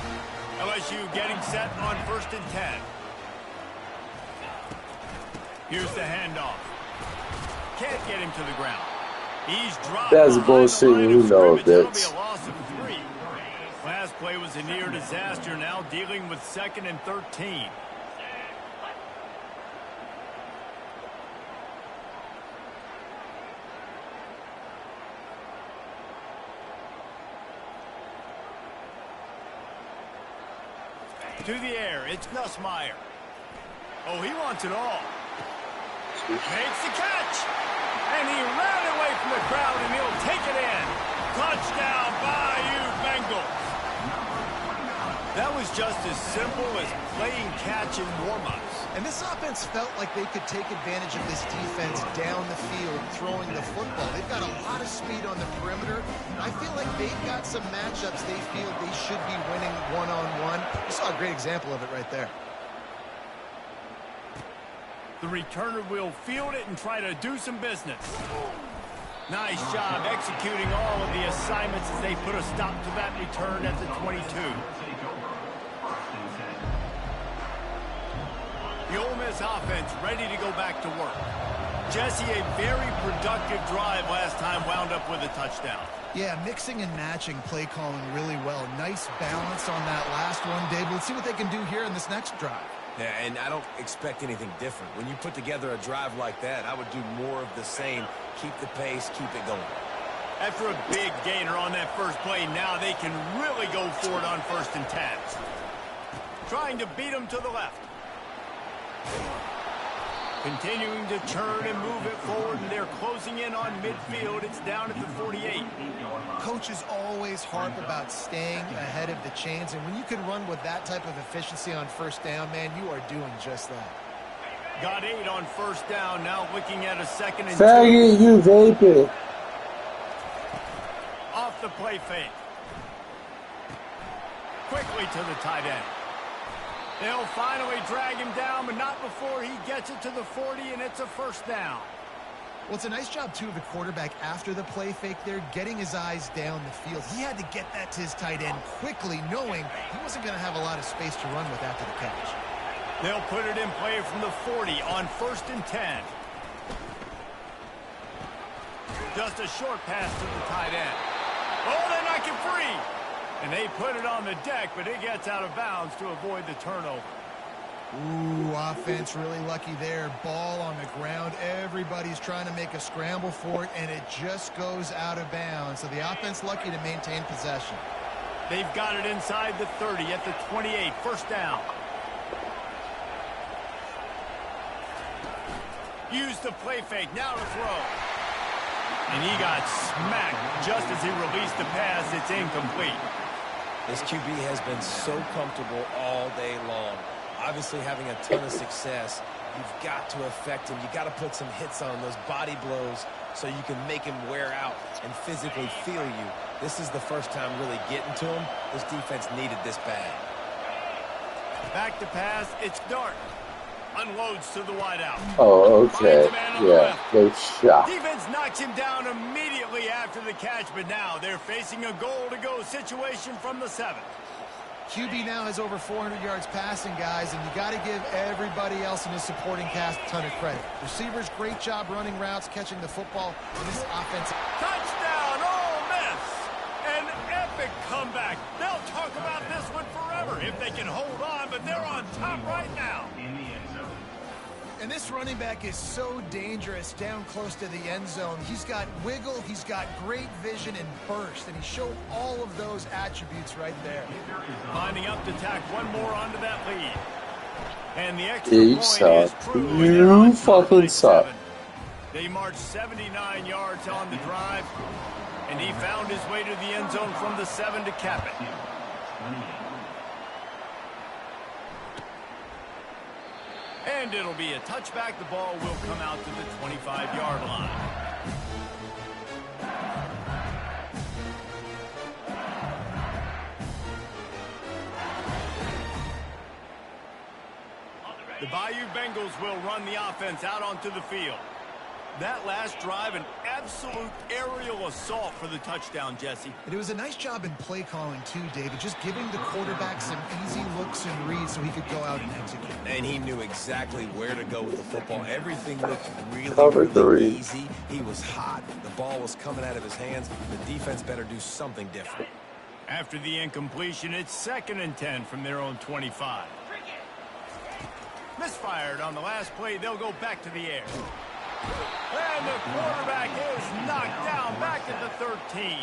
LSU getting set on 1st and 10. Here's the handoff. Can't get him to the ground. He's dropped. That's behind bullshit. the line Who of knows scrimmage. That'll be that? a loss of 3. Last play was a near disaster. Now dealing with 2nd and 13. To the air, it's Nussmeier. Oh, he wants it all. Makes the catch. And he ran away from the crowd, and he'll take it in. Touchdown, Bayou Bengals. That was just as simple as playing catch in warm-ups. And this offense felt like they could take advantage of this defense down the field, throwing the football. They've got a lot of speed on the perimeter. I feel like they've got some matchups they feel they should be winning one-on-one. You saw a great example of it right there. The returner will field it and try to do some business. Nice job executing all of the assignments as they put a stop to that return at the 22. The Ole Miss offense ready to go back to work. Jesse, a very productive drive last time, wound up with a touchdown. Yeah, mixing and matching play calling really well. Nice balance on that last one, Dave. Let's see what they can do here in this next drive. Yeah, and I don't expect anything different. When you put together a drive like that, I would do more of the same. Keep the pace, keep it going. After a big gainer on that first play, now they can really go for it on 1st and 10. Trying to beat him to the left. Continuing to turn and move it forward, and they're closing in on midfield. It's down at the 48. Coaches always harp about staying ahead of the chains, and when you can run with that type of efficiency on 1st down, man, you are doing just that. Got 8 on 1st down, now looking at a 2nd and 2. Faggot, you vaping. Off the play fake. Quickly to the tight end. They'll finally drag him down, but not before he gets it to the 40, and it's a 1st down. Well, it's a nice job, too, of the quarterback after the play fake there, getting his eyes down the field. He had to get that to his tight end quickly, knowing he wasn't going to have a lot of space to run with after the catch. They'll put it in play from the 40 on 1st and 10. Just a short pass to the tight end. Oh, they knock it free. And they put it on the deck, but it gets out of bounds to avoid the turnover. Ooh, offense really lucky there. Ball on the ground. Everybody's trying to make a scramble for it, and it just goes out of bounds. So the offense lucky to maintain possession. They've got it inside the 30 at the 28. 1st down. Use the play fake. Now to throw. And he got smacked just as he released the pass. It's incomplete. This QB has been so comfortable all day long. Obviously having a ton of success. You've got to affect him. You've got to put some hits on those body blows so you can make him wear out and physically feel you. This is the first time really getting to him. This defense needed this bad. Back to pass. It's Dart. Unloads to the wideout. Oh, okay. Yeah, they shot. Defense knocks him down immediately after the catch, but now they're facing a goal-to-go situation from the 7. QB now has over 400 yards passing, guys, and you got to give everybody else in his supporting cast a ton of credit. Receivers, great job running routes, catching the football. This offense. Touchdown, Ole Miss! An epic comeback. They'll talk about this one forever if they can hold on, but they're on top right now. And this running back is so dangerous down close to the end zone. He's got wiggle, he's got great vision and burst, and he showed all of those attributes right there. Lining up to tack one more onto that lead. And the extra Yeah, you point suck. is truly You down fucking by suck. 7. They marched 79 yards on the drive, and he found his way to the end zone from the 7 to cap it. And it'll be a touchback. The ball will come out to the 25-yard line. The Bayou Bengals will run the offense out onto the field. That last drive, an absolute aerial assault for the touchdown, Jesse. And it was a nice job in play calling too, David, just giving the quarterback some easy looks and reads so he could go out and execute. And he knew exactly where to go with the football. Everything looked Cover really three. easy. He was hot. The ball was coming out of his hands. The defense better do something different. After the incompletion, it's 2nd and 10 from their own 25. Misfired on the last play. They'll go back to the air. And the quarterback is knocked down back at the 13.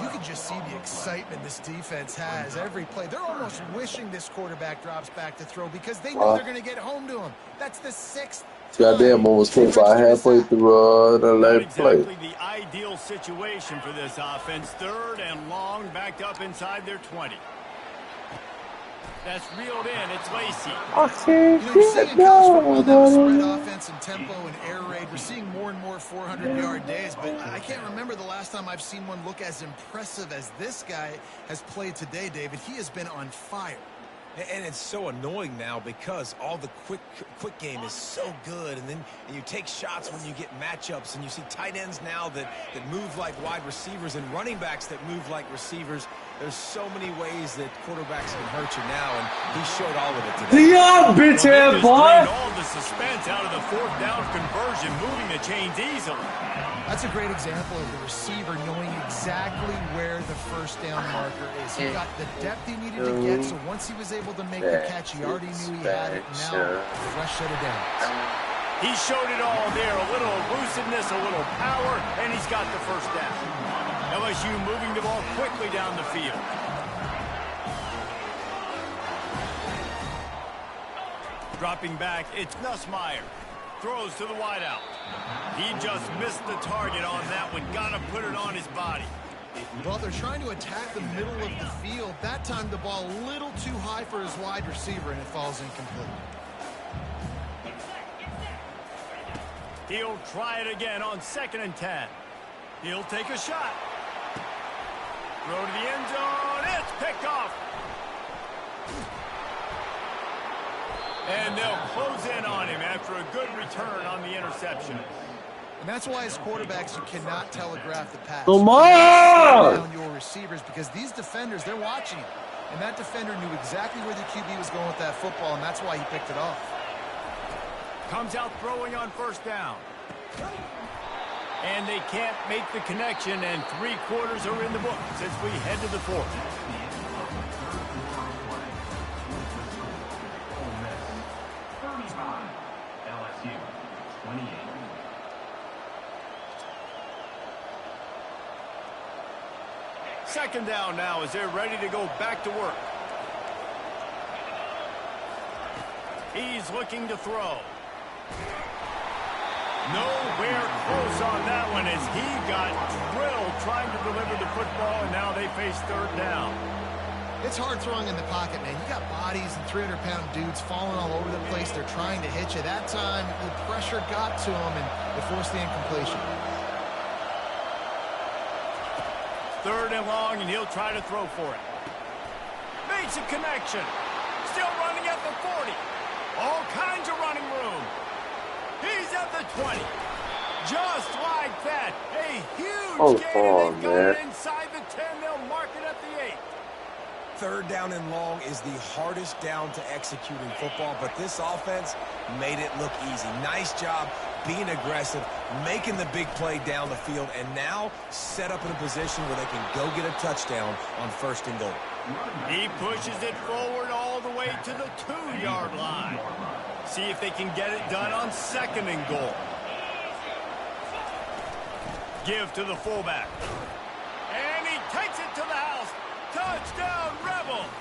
You can just see the excitement this defense has every play. They're almost wishing this quarterback drops back to throw because they know they're going to get home to him. That's the 6th. Goddamn, almost came by halfway through the Not last play. exactly the ideal situation for this offense. 3rd and long, backed up inside their 20. That's reeled in. It's Lacy. I can't You know, we're seeing get in college football now, spread no. offense and tempo and air raid. We're seeing more and more 400-yard days, but I can't remember the last time I've seen one look as impressive as this guy has played today, David. He has been on fire. And it's so annoying now because all the quick game is so good. And then you take shots when you get matchups. And you see tight ends now that move like wide receivers and running backs that move like receivers. There's so many ways that quarterbacks can hurt you now. And he showed all of it today. Yeah, bitch Well, ass they just boy. drained all the suspense out of the 4th down conversion, moving the chains easily. That's a great example of the receiver knowing exactly where the 1st down marker is. He got the depth he needed to get, so once he was able to make the catch, he already knew he had it. Now, Rush shut it down. He showed it all there. A little elusiveness, a little power, and he's got the 1st down. LSU moving the ball quickly down the field. Dropping back, it's Nussmeier. Throws to the wideout. He just missed the target on that one. Got to put it on his body. Well, they're trying to attack the middle of the field. That time the ball a little too high for his wide receiver, and it falls incomplete. He'll try it again on 2nd and 10. He'll take a shot. Throw to the end zone. It's picked off. And they'll close in on him after a good return on the interception. And that's why as quarterbacks you cannot telegraph the pass. Come You on! slow down your receivers because these defenders, they're watching him. And that defender knew exactly where the QB was going with that football, and that's why he picked it off. Comes out throwing on 1st down. And they can't make the connection, and 3/4 are in the books as we head to the 4th. LSU 28. Second down now as they're ready to go back to work. He's looking to throw. Nowhere close on that one as he got drilled trying to deliver the football, and now they face 3rd down. It's hard throwing in the pocket, man. You got bodies and 300-pound dudes falling all over the place. They're trying to hit you. That time, the pressure got to him, and they forced the incompletion. 3rd and long, and he'll try to throw for it. Makes a connection. Still running at the 40. All kinds of running room. He's at the 20. Just like that. A huge gain. They've got it inside the 10. They'll mark it at the 8. 3rd down and long is the hardest down to execute in football, but this offense made it look easy. Nice job being aggressive, making the big play down the field, and now set up in a position where they can go get a touchdown on 1st and goal. He pushes it forward all the way to the 2-yard line. See if they can get it done on 2nd and goal. Give to the fullback. And he takes it to the house. Touchdown, Rebels.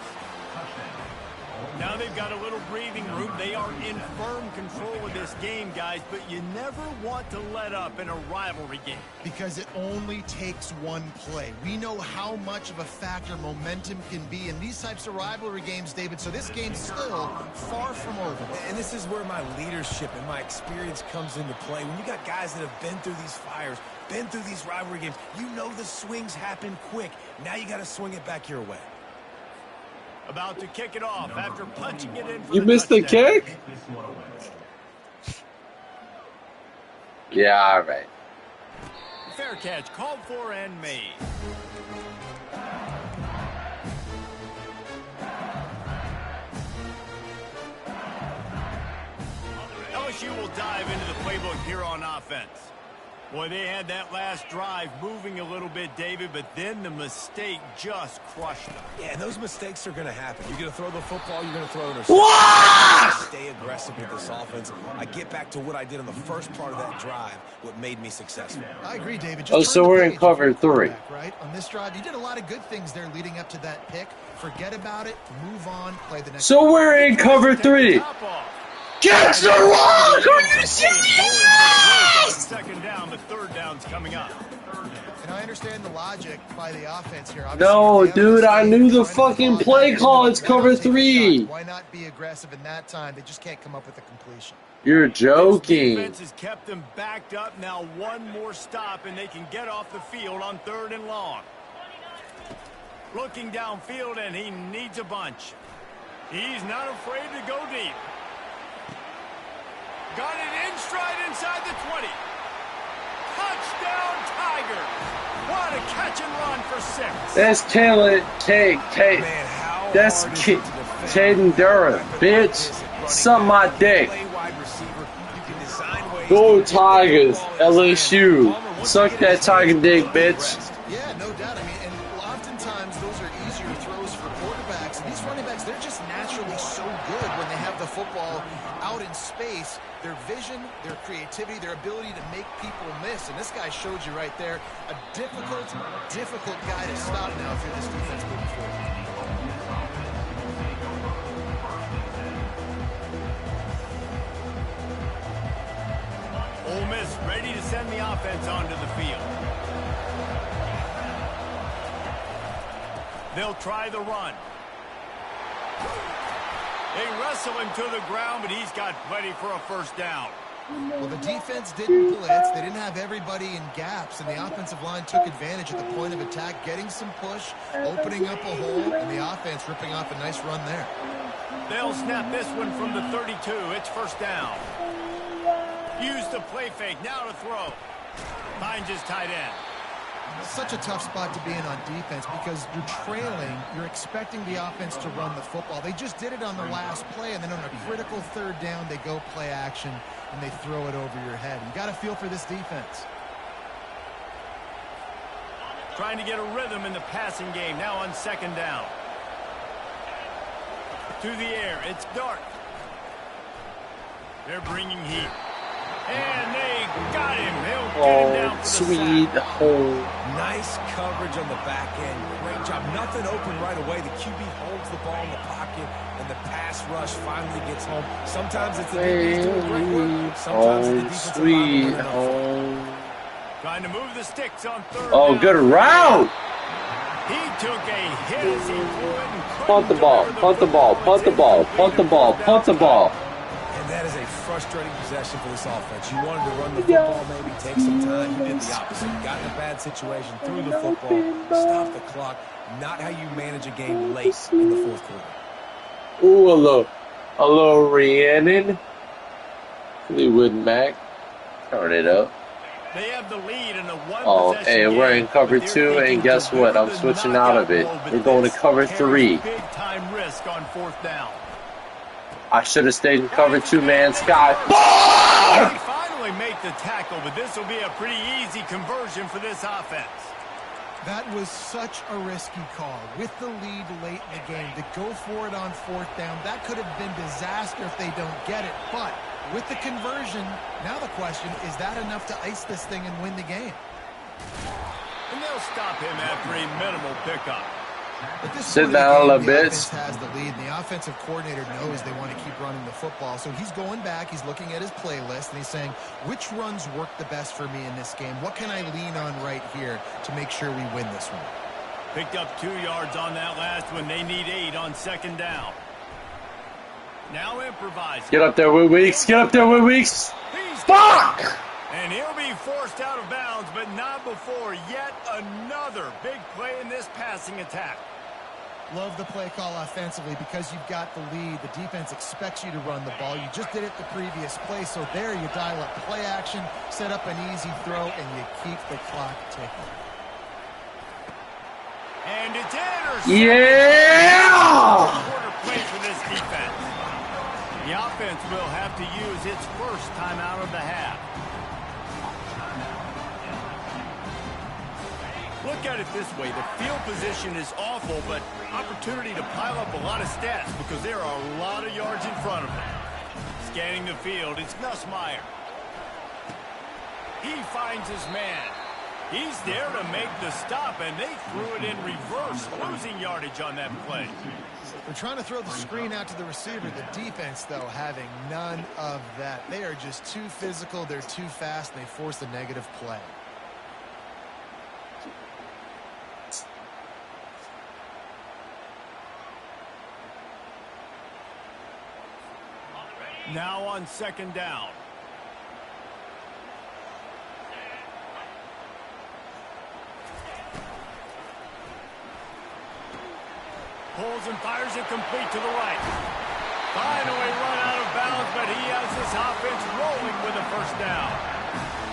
Now they've got a little breathing room. They are in firm control of this game, guys, but you never want to let up in a rivalry game. Because it only takes one play. We know how much of a factor momentum can be in these types of rivalry games, David, so this game's still far from over. And this is where my leadership and my experience comes into play. When you got guys that have been through these fires, been through these rivalry games, you know the swings happen quick. Now you got to swing it back your way. About to kick it off after punching it in for You missed the touchdown. kick? Yeah, all right. Fair catch called for and made. LSU will dive into the playbook here on offense. Boy, they had that last drive moving a little bit, David, but then the mistake just crushed them. Yeah, those mistakes are going to happen. You're going to throw the football, you're going to throw interception. Stay aggressive with this offense. I get back to what I did on the first part of that drive, what made me successful. I agree, David. Oh, Just so turn the we're in page cover if you're 3. quarterback, right? On this drive, you did a lot of good things there leading up to that pick. Forget about it, move on, play the next. So we're in cover 3. Top off. Catch the rock! Are you serious? Second down, the third down's coming up. And I understand the logic by the offense here. No, Obviously, dude, I knew the trying to fucking follow play that. call. It's Why cover not take 3. shots? Why not be aggressive in that time? They just can't come up with a completion. You're This joking. defense has kept them backed up. Now one more stop, and they can get off the field on 3rd and long. Looking downfield, and he needs a bunch. He's not afraid to go deep. Got it in stride inside the 20. Touchdown, Tigers. What a catch and run for 6. That's Kalen, Man, how that's hard is it to Caden defend? Durham, bitch. Suck my dick. Play wide receiver. You can design ways Go to Tigers, get the ball in his LSU. hand. Palmer, once Suck again, that is tiger dick, under bitch. arrest. Yeah, no doubt. I mean, and oftentimes those are easier throws for quarterbacks. And these running backs, they're just naturally so good when they have the football out in space. Their vision, their creativity, their ability to make people miss. And this guy showed you right there, a difficult guy to stop now if you're this defense moving forward. Ole Miss ready to send the offense onto the field. They'll try the run. They wrestle him to the ground, but he's got plenty for a first down. Well, the defense didn't blitz. They didn't have everybody in gaps, and the offensive line took advantage at the point of attack, getting some push, opening up a hole, and the offense ripping off a nice run there. They'll snap this one from the 32. It's first down. Use the play fake. Now to throw. Finds his tight end. Such a tough spot to be in on defense because you're trailing. You're expecting the offense to run the football. They just did it on the last play, and then on a critical 3rd down, they go play action, and they throw it over your head. You got to feel for this defense. Trying to get a rhythm in the passing game. Now on 2nd down. To the air. It's Dart. They're bringing heat. And they got him. He'll get him down Oh, for the sweet sack. hole. Nice coverage on the back end. Great job. Nothing open right away. The QB holds the ball in the pocket, and the pass rush finally gets home. Sometimes it's the DB's doing great work. Sometimes Oh, it's the defensive sweet line doing enough. home. Trying to move the sticks on 3rd Oh, down. good route. He took a hit as he threw it and couldn't Punt the ball, deliver punt the ball, football. punt the ball, punt the ball, punt the ball. And that is a frustrating possession for this offense. You wanted to run the football, maybe take some time. You did the opposite. You got in a bad situation, threw the football, stopped the clock. Not how you manage a game late in the 4th quarter. Ooh, a little Rhiannon. Fleetwood Mac. Turn it up. They have the lead in a one Oh, possession hey, we're in game, cover but 2, they're and guess thinking what? to I'm the switching out of it. knockout blow, We're but going to this cover carries 3. Big time risk on 4th down. I should have stayed in cover 2, man. Sky. They finally make the tackle, but this will be a pretty easy conversion for this offense. That was such a risky call. With the lead late in the game, to go for it on 4th down, that could have been disaster if they don't get it. But with the conversion, now the question, is that enough to ice this thing and win the game? And they'll stop him after a minimal pickup. At this Sit point in the down, game, little the bitch. offense has the lead, and the offensive coordinator knows they want to keep running the football. So he's going back, he's looking at his playlist, and he's saying, which runs work the best for me in this game? What can I lean on right here to make sure we win this one? Picked up 2 yards on that last one. They need 8 on second down. Now improvise. Get up there with Weeks. Get up there with Weeks. Fuck! And he'll be forced out of bounds, but not before yet another big play in this passing attack. Love the play call offensively because you've got the lead. The defense expects you to run the ball. You just did it the previous play, so there you dial up play action, set up an easy throw, and you keep the clock ticking. And it's intercepted. Yeah! Quarter play for this defense. The offense will have to use its first timeout of the half. Look at it this way. The field position is awful, but opportunity to pile up a lot of stats because there are a lot of yards in front of them. Scanning the field, it's Nussmeier. He finds his man. He's there to make the stop, and they threw it in reverse, losing yardage on that play. They're trying to throw the screen out to the receiver. The defense, though, having none of that. They are just too physical. They're too fast, and they force a negative play. Now on second down. Pulls and fires it complete to the right. Finally run out of bounds, but he has this offense rolling with a first down.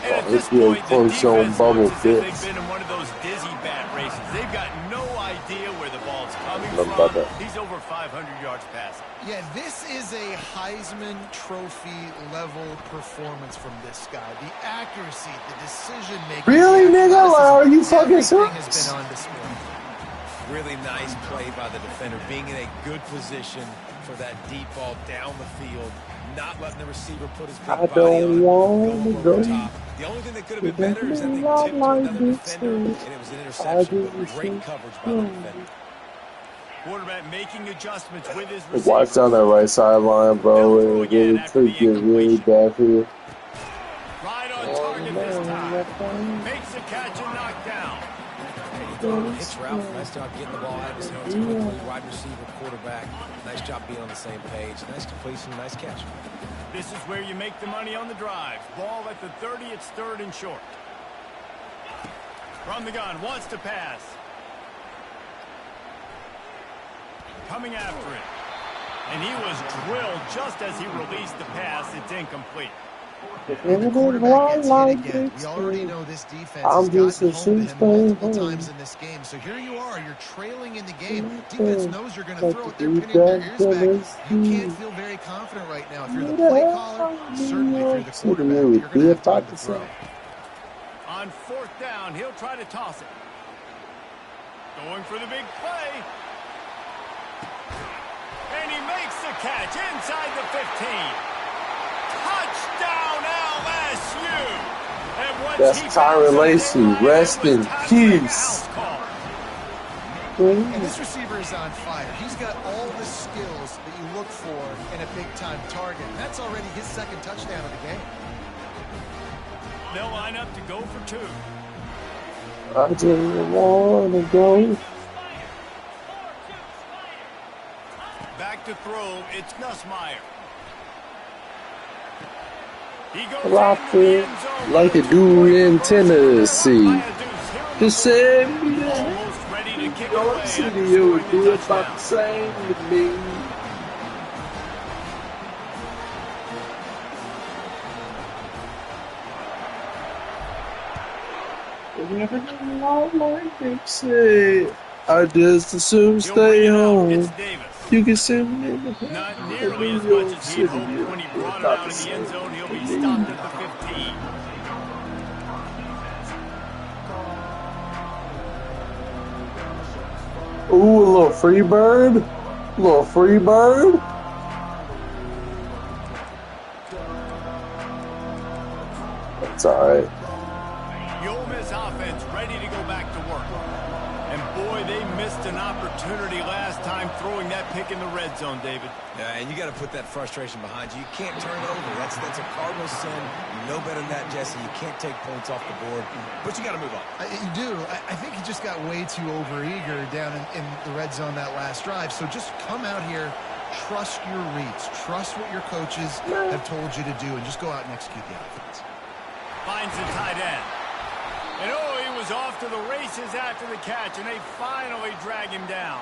And at this point, the defense looks as if they've been in one of those dizzy bat races. They've got no idea where the ball's coming from. He's over 500 yards passing. Yeah, this is a Heisman Trophy level performance from this guy. The accuracy, the decision making. Really, nigga? Are you fucking serious? Has been on display. Really nice play by the defender, being in a good position for that deep ball down the field, not letting the receiver put his big body on it, go over top. The only thing that could have been better is that they tipped to another defender, and it was an interception, but great coverage by the defender. Quarterback making adjustments with his The watch down that right sideline, bro. It really could get really bad for you. Right on target this time. Makes the catch and knocked down. Hits route. Nice job getting the ball out of his hands quickly. Wide receiver, quarterback. Nice job being on the same page. Nice completion, nice catch. This is where you make the money on the drive. Ball at the 30, it's third and short. From the gun, wants to pass. Coming after it. And he was drilled just as he released the pass. It's incomplete. The quarterback gets hit again. We already know this defense has gotten home to him multiple times in this game. So here you are, you're trailing in the game. Defense knows you're going to throw it. They're pinning their ears back. You can't feel very confident right now. If you're the play caller, certainly if you're the quarterback, you're going to have time to throw. On fourth down, he'll try to toss it. Going for the big play. And he makes the catch inside the 15. Touchdown LSU! And that's Tyron Lacy. Rest in peace. And this receiver is on fire. He's got all the skills that you look for in a big-time target. That's already his second touchdown of the game. They'll line up to go for two. I just want to go. Back to throw, it's Nussmeier. He goes Rock it like a do in Tennessee. Just said, almost ready to kick York away. City, you would do about the same with me. I just assume stay home. It's Davis. You can send me Not nearly as much as he'd hoped when he brought it out in the end zone. He'll be stopped at the 15. Ooh, a little free bird. A little free bird. That's alright. The Ole Miss offense ready to go back to work. And boy, they missed an opportunity last time throwing that pick in the red zone, David. Yeah, and you got to put that frustration behind you. You can't turn it over. That's a cardinal sin. You know better than that, Jesse. You can't take points off the board, but you got to move on. You do. I think he just got way too overeager down in the red zone that last drive. So just come out here, trust your reads, trust what your coaches have told you to do, and just go out and execute the offense. Finds the tight end. And he was off to the races after the catch, and they finally drag him down.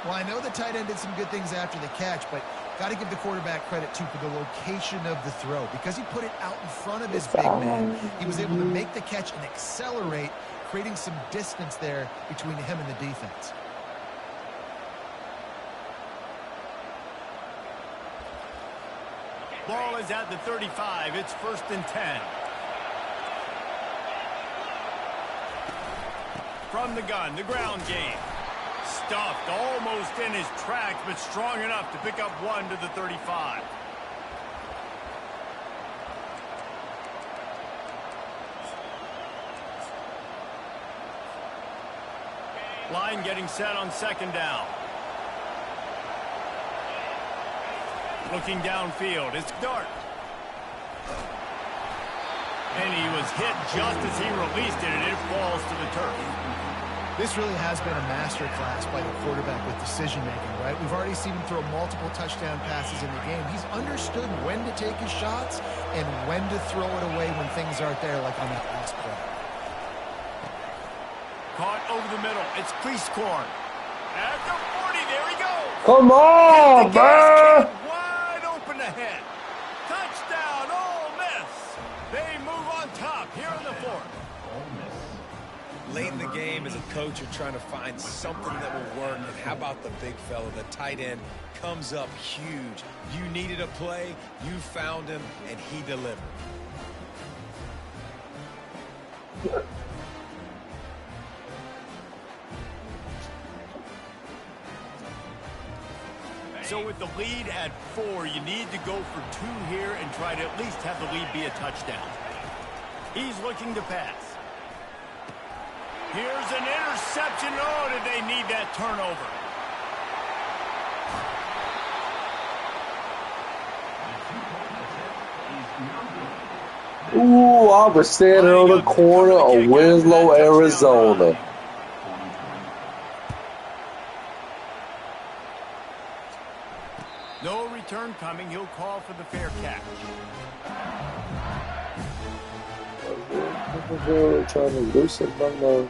Well, I know the tight end did some good things after the catch, but got to give the quarterback credit, too, for the location of the throw. Because he put it out in front of his big man, he was able to make the catch and accelerate, creating some distance there between him and the defense. Ball is at the 35. It's 1st and 10. From the gun, the ground game. Stuffed almost in his tracks, but strong enough to pick up 1 to the 35. Line getting set on 2nd down. Looking downfield, it's Dart. And he was hit just as he released it, and it falls to the turf. This really has been a master class by the quarterback with decision-making, right? We've already seen him throw multiple touchdown passes in the game. He's understood when to take his shots and when to throw it away when things aren't there, like on that last play. Caught over the middle. It's Cleasecorn. At the 40, there he goes. Come on, man! Wide open ahead. Touchdown, Ole Miss. They move on top here in the 4th. Late in the game, as a coach, you're trying to find something that will work. And how about the big fella, the tight end, comes up huge. You needed a play, you found him, and he delivered. So with the lead at 4, you need to go for 2 here and try to at least have the lead be a touchdown. He's looking to pass. Here's an interception. Oh, did they need that turnover? Ooh, I was standing on the corner of Winslow, Arizona. No return coming. He'll call for the fair catch. Trying to loosen my nose.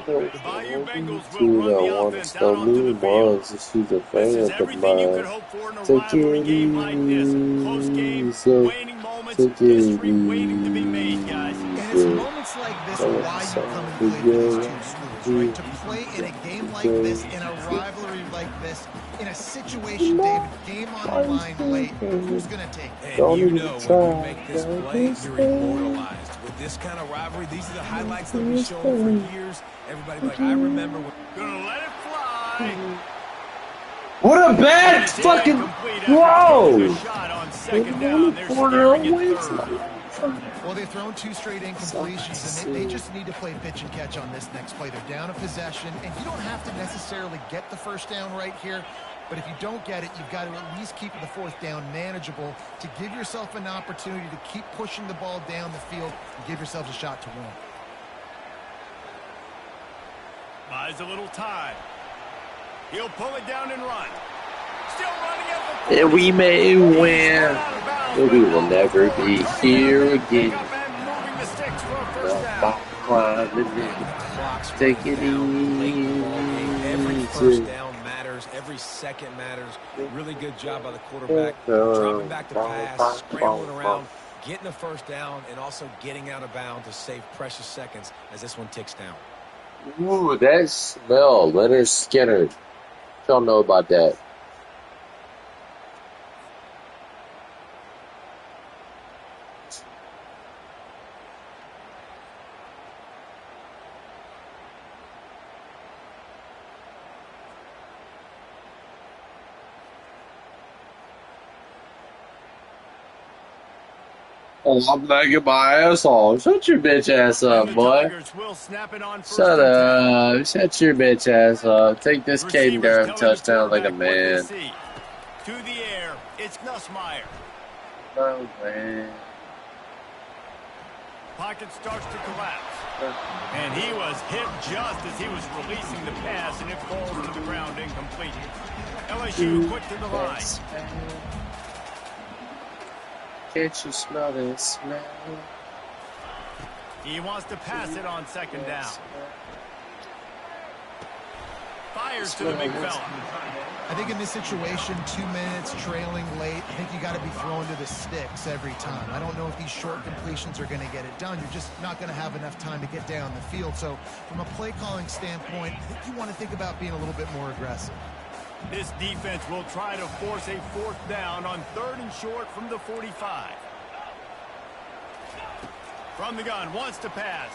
The Bayou Bengals will run the offense out onto the field. She's a This fan is of everything you could mine. hope for in a Take rivalry it game like this. Close game, easy. waning moments, Take it history waiting to be made, guys. And it's moments like this why you come and play for these two schools, right? To play in a game like this, in a rivalry like this, in a situation, David, game on the line late, who's going to take it? And you know when you make this play, you're immortalized. With this kind of rivalry, these are the highlights that we've shown for years. Everybody like, I remember when... Gonna let it fly. What a bad fucking throw! Shot on 2nd down. They're staring at 3rd. Well, they've thrown 2 straight incompletions, and they just need to play pitch and catch on this next play. They're down a possession, and you don't have to necessarily get the 1st down right here, but if you don't get it, you've got to at least keep the 4th down manageable to give yourself an opportunity to keep pushing the ball down the field and give yourselves a shot to win. Buys a little time. He'll pull it down and run. Still running at the 40. And we may win, but we will never be here again. Moving the sticks for a 1st down. Take it Every easy. 1st down matters. Every second matters. Really good job by the quarterback. Dropping back to pass, scrambling around, getting the 1st down, and also getting out of bounds to save precious seconds as this one ticks down. Ooh, that smell, Leonard Skinner. Don't know about that. Oh, I'm knocking my ass off. Shut your bitch ass And up, the boy. Tigers will snap it on first Shut and 10. up. Shut your bitch ass up. Take this Caden Receivers Durham telling the touchdown like a quarterback what they man. see. To the air, it's Nussmeier. No, man. Pocket starts to collapse. And he was hit just as he was releasing the pass, and it falls to the ground incomplete. LSU quick to the line. Can't you smell this smell? He wants to pass it on second down. Fires to the big fella. I think in this situation, 2 minutes, trailing late, I think you got to be throwing to the sticks every time. I don't know if these short completions are going to get it done. You're just not going to have enough time to get down the field. So from a play calling standpoint, I think you want to think about being a little bit more aggressive. This defense will try to force a fourth down on 3rd and short from the 45. From the gun, wants to pass.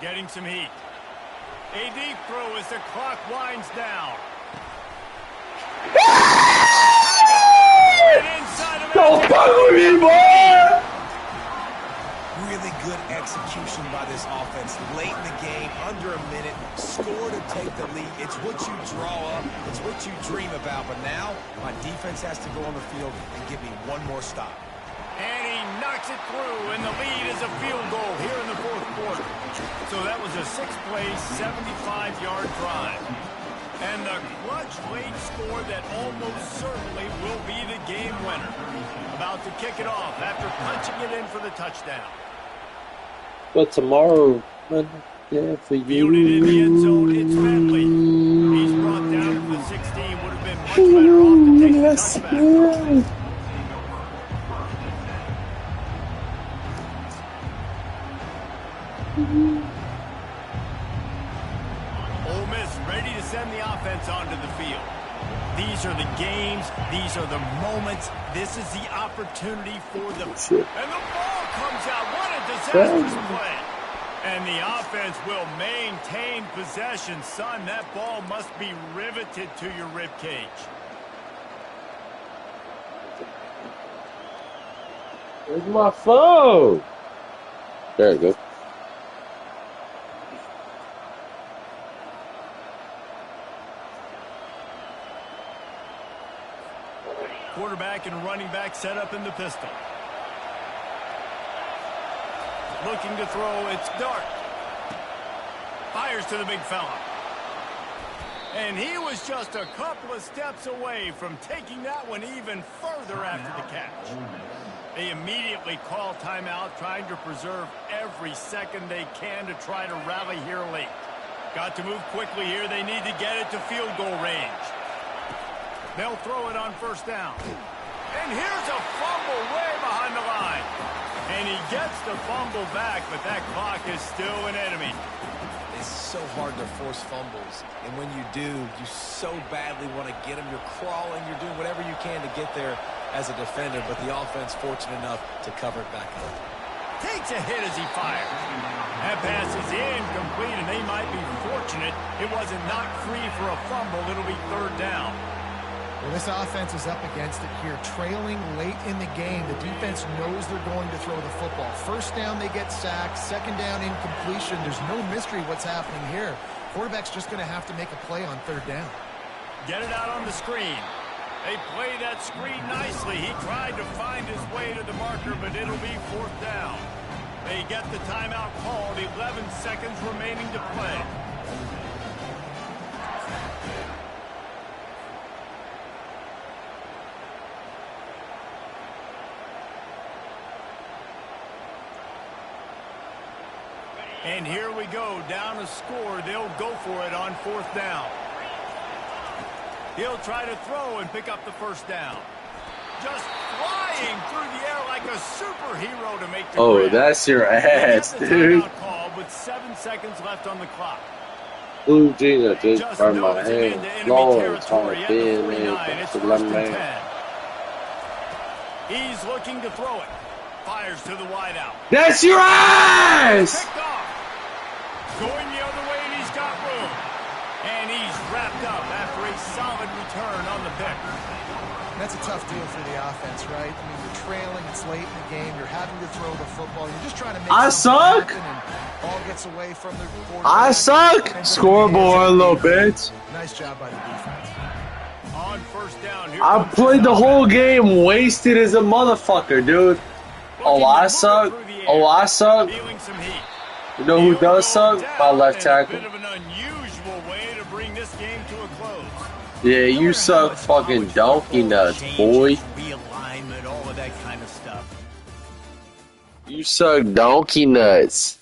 Getting some heat. A deep throw as the clock winds down. And inside of Don't fuck with me, boy! Really good execution by this offense. Late in the game, under a minute, score to take the lead. It's what you draw up. It's what you dream about. But now, my defense has to go on the field and give me one more stop. And he knocks it through, and the lead is a field goal here in the 4th quarter. So that was a 6-play, 75-yard drive. And the clutch late score that almost certainly will be the game winner. About to kick it off after punching it in for the touchdown. But tomorrow, yeah, for you. Fielded in the end zone, it's Bentley. He's brought down to the 16. Would have been much better off to take the touchback. Ole Miss ready to send the offense onto the field. These are the games. These are the moments. This is the opportunity for them. And the ball comes out. What a disastrous play. And the offense will maintain possession. Son, that ball must be riveted to your ribcage. Where's my phone? There it goes. Quarterback and running back set up in the pistol. Looking to throw, it's Dart. Fires to the big fella. And he was just a couple of steps away from taking that one even further after the catch. They immediately call timeout, trying to preserve every second they can to try to rally here late. Got to move quickly here. They need to get it to field goal range. They'll throw it on first down. And here's a fumble way behind the line. And he gets the fumble back, but that clock is still an enemy. It's so hard to force fumbles. And when you do, you so badly want to get them. You're crawling. You're doing whatever you can to get there as a defender. But the offense fortunate enough to cover it back up. Takes a hit as he fires. That pass is incomplete, and they might be fortunate it wasn't knocked free for a fumble. It'll be 3rd down. Well, this offense is up against it here. Trailing late in the game, the defense knows they're going to throw the football. First down, they get sacked. Second down, incompletion. There's no mystery what's happening here. Quarterback's just going to have to make a play on 3rd down. Get it out on the screen. They play that screen nicely. He tried to find his way to the marker, but it'll be 4th down. They get the timeout called. 11 seconds remaining to play. And here we go, down a score. They'll go for it on 4th down. He'll try to throw and pick up the first down. Just flying through the air like a superhero to make the grab. That's your ass, They get the dude. timeout called with 7 seconds left on the clock. Blue Gina just burned my nosing into hand. enemy Lord, territory it's at the being 49. man. It's It's 1st and man. 10. He's looking to throw it. Fires to the wideout. That's your ass! Picked off. Going the other way, and he's got room. And he's wrapped up after a solid return on the pick. That's a tough deal for the offense, right? I mean, you're trailing, it's late in the game, you're having to throw the football, you're just trying to make I something suck. happen, and ball gets away from the quarterback. I suck. Scoreboard, little bitch. Nice job by the defense. On first down, here I comes played the offense. whole game wasted as a motherfucker, dude. Oh, I suck. Oh, I suck. Feeling some heat. You know who does suck? My left tackle. A bit of an unusual way to bring this game to a close. Yeah, you suck fucking donkey nuts, boy. Realignment, all of that kind of stuff. You suck donkey nuts.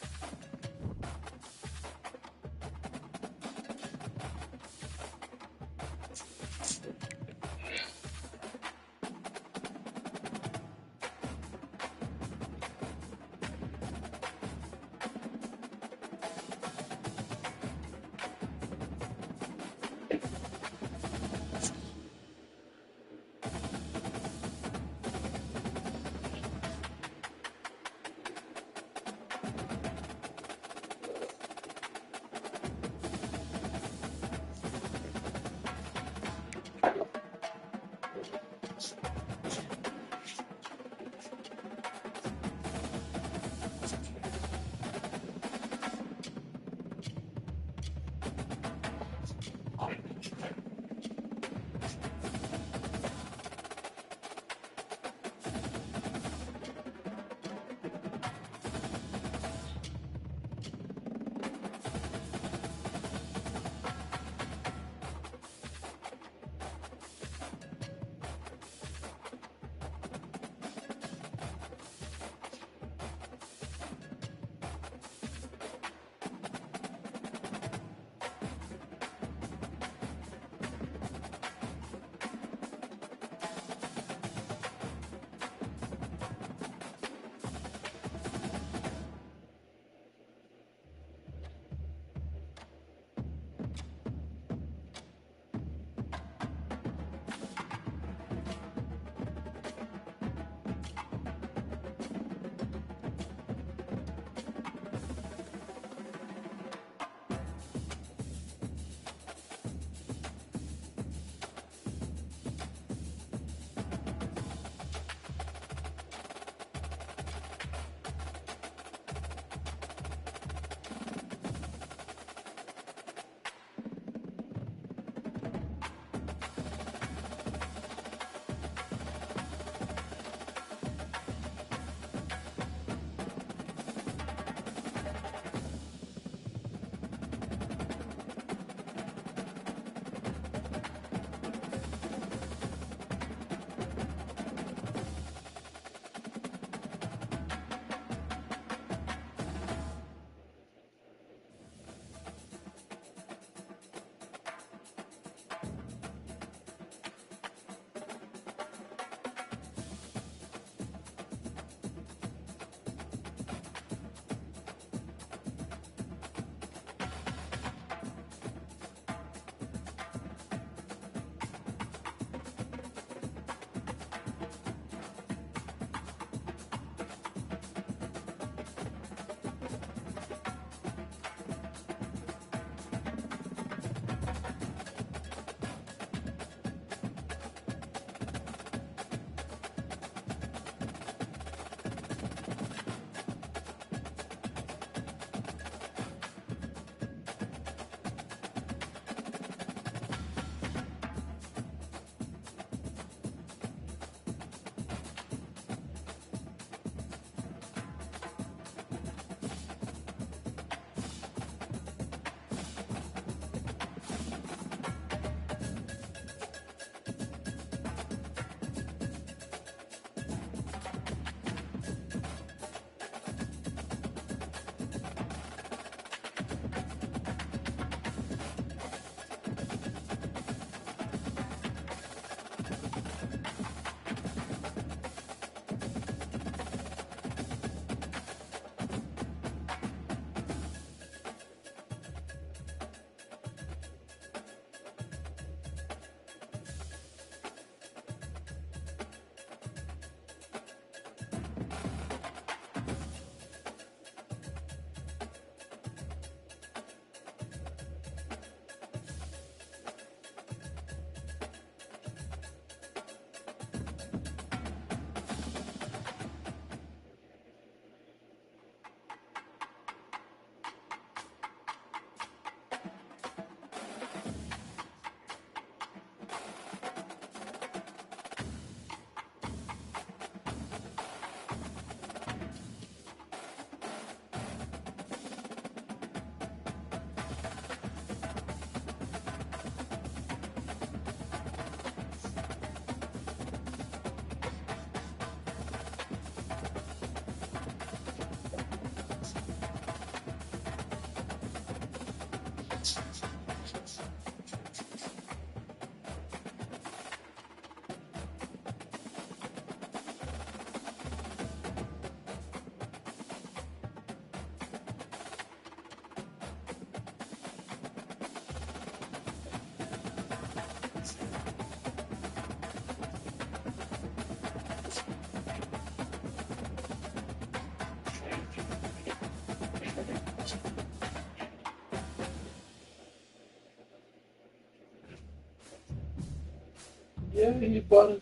Yeah, you bought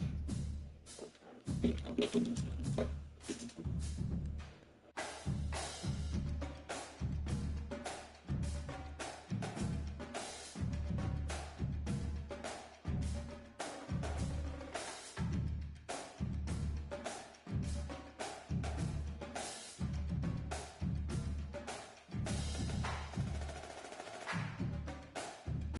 it.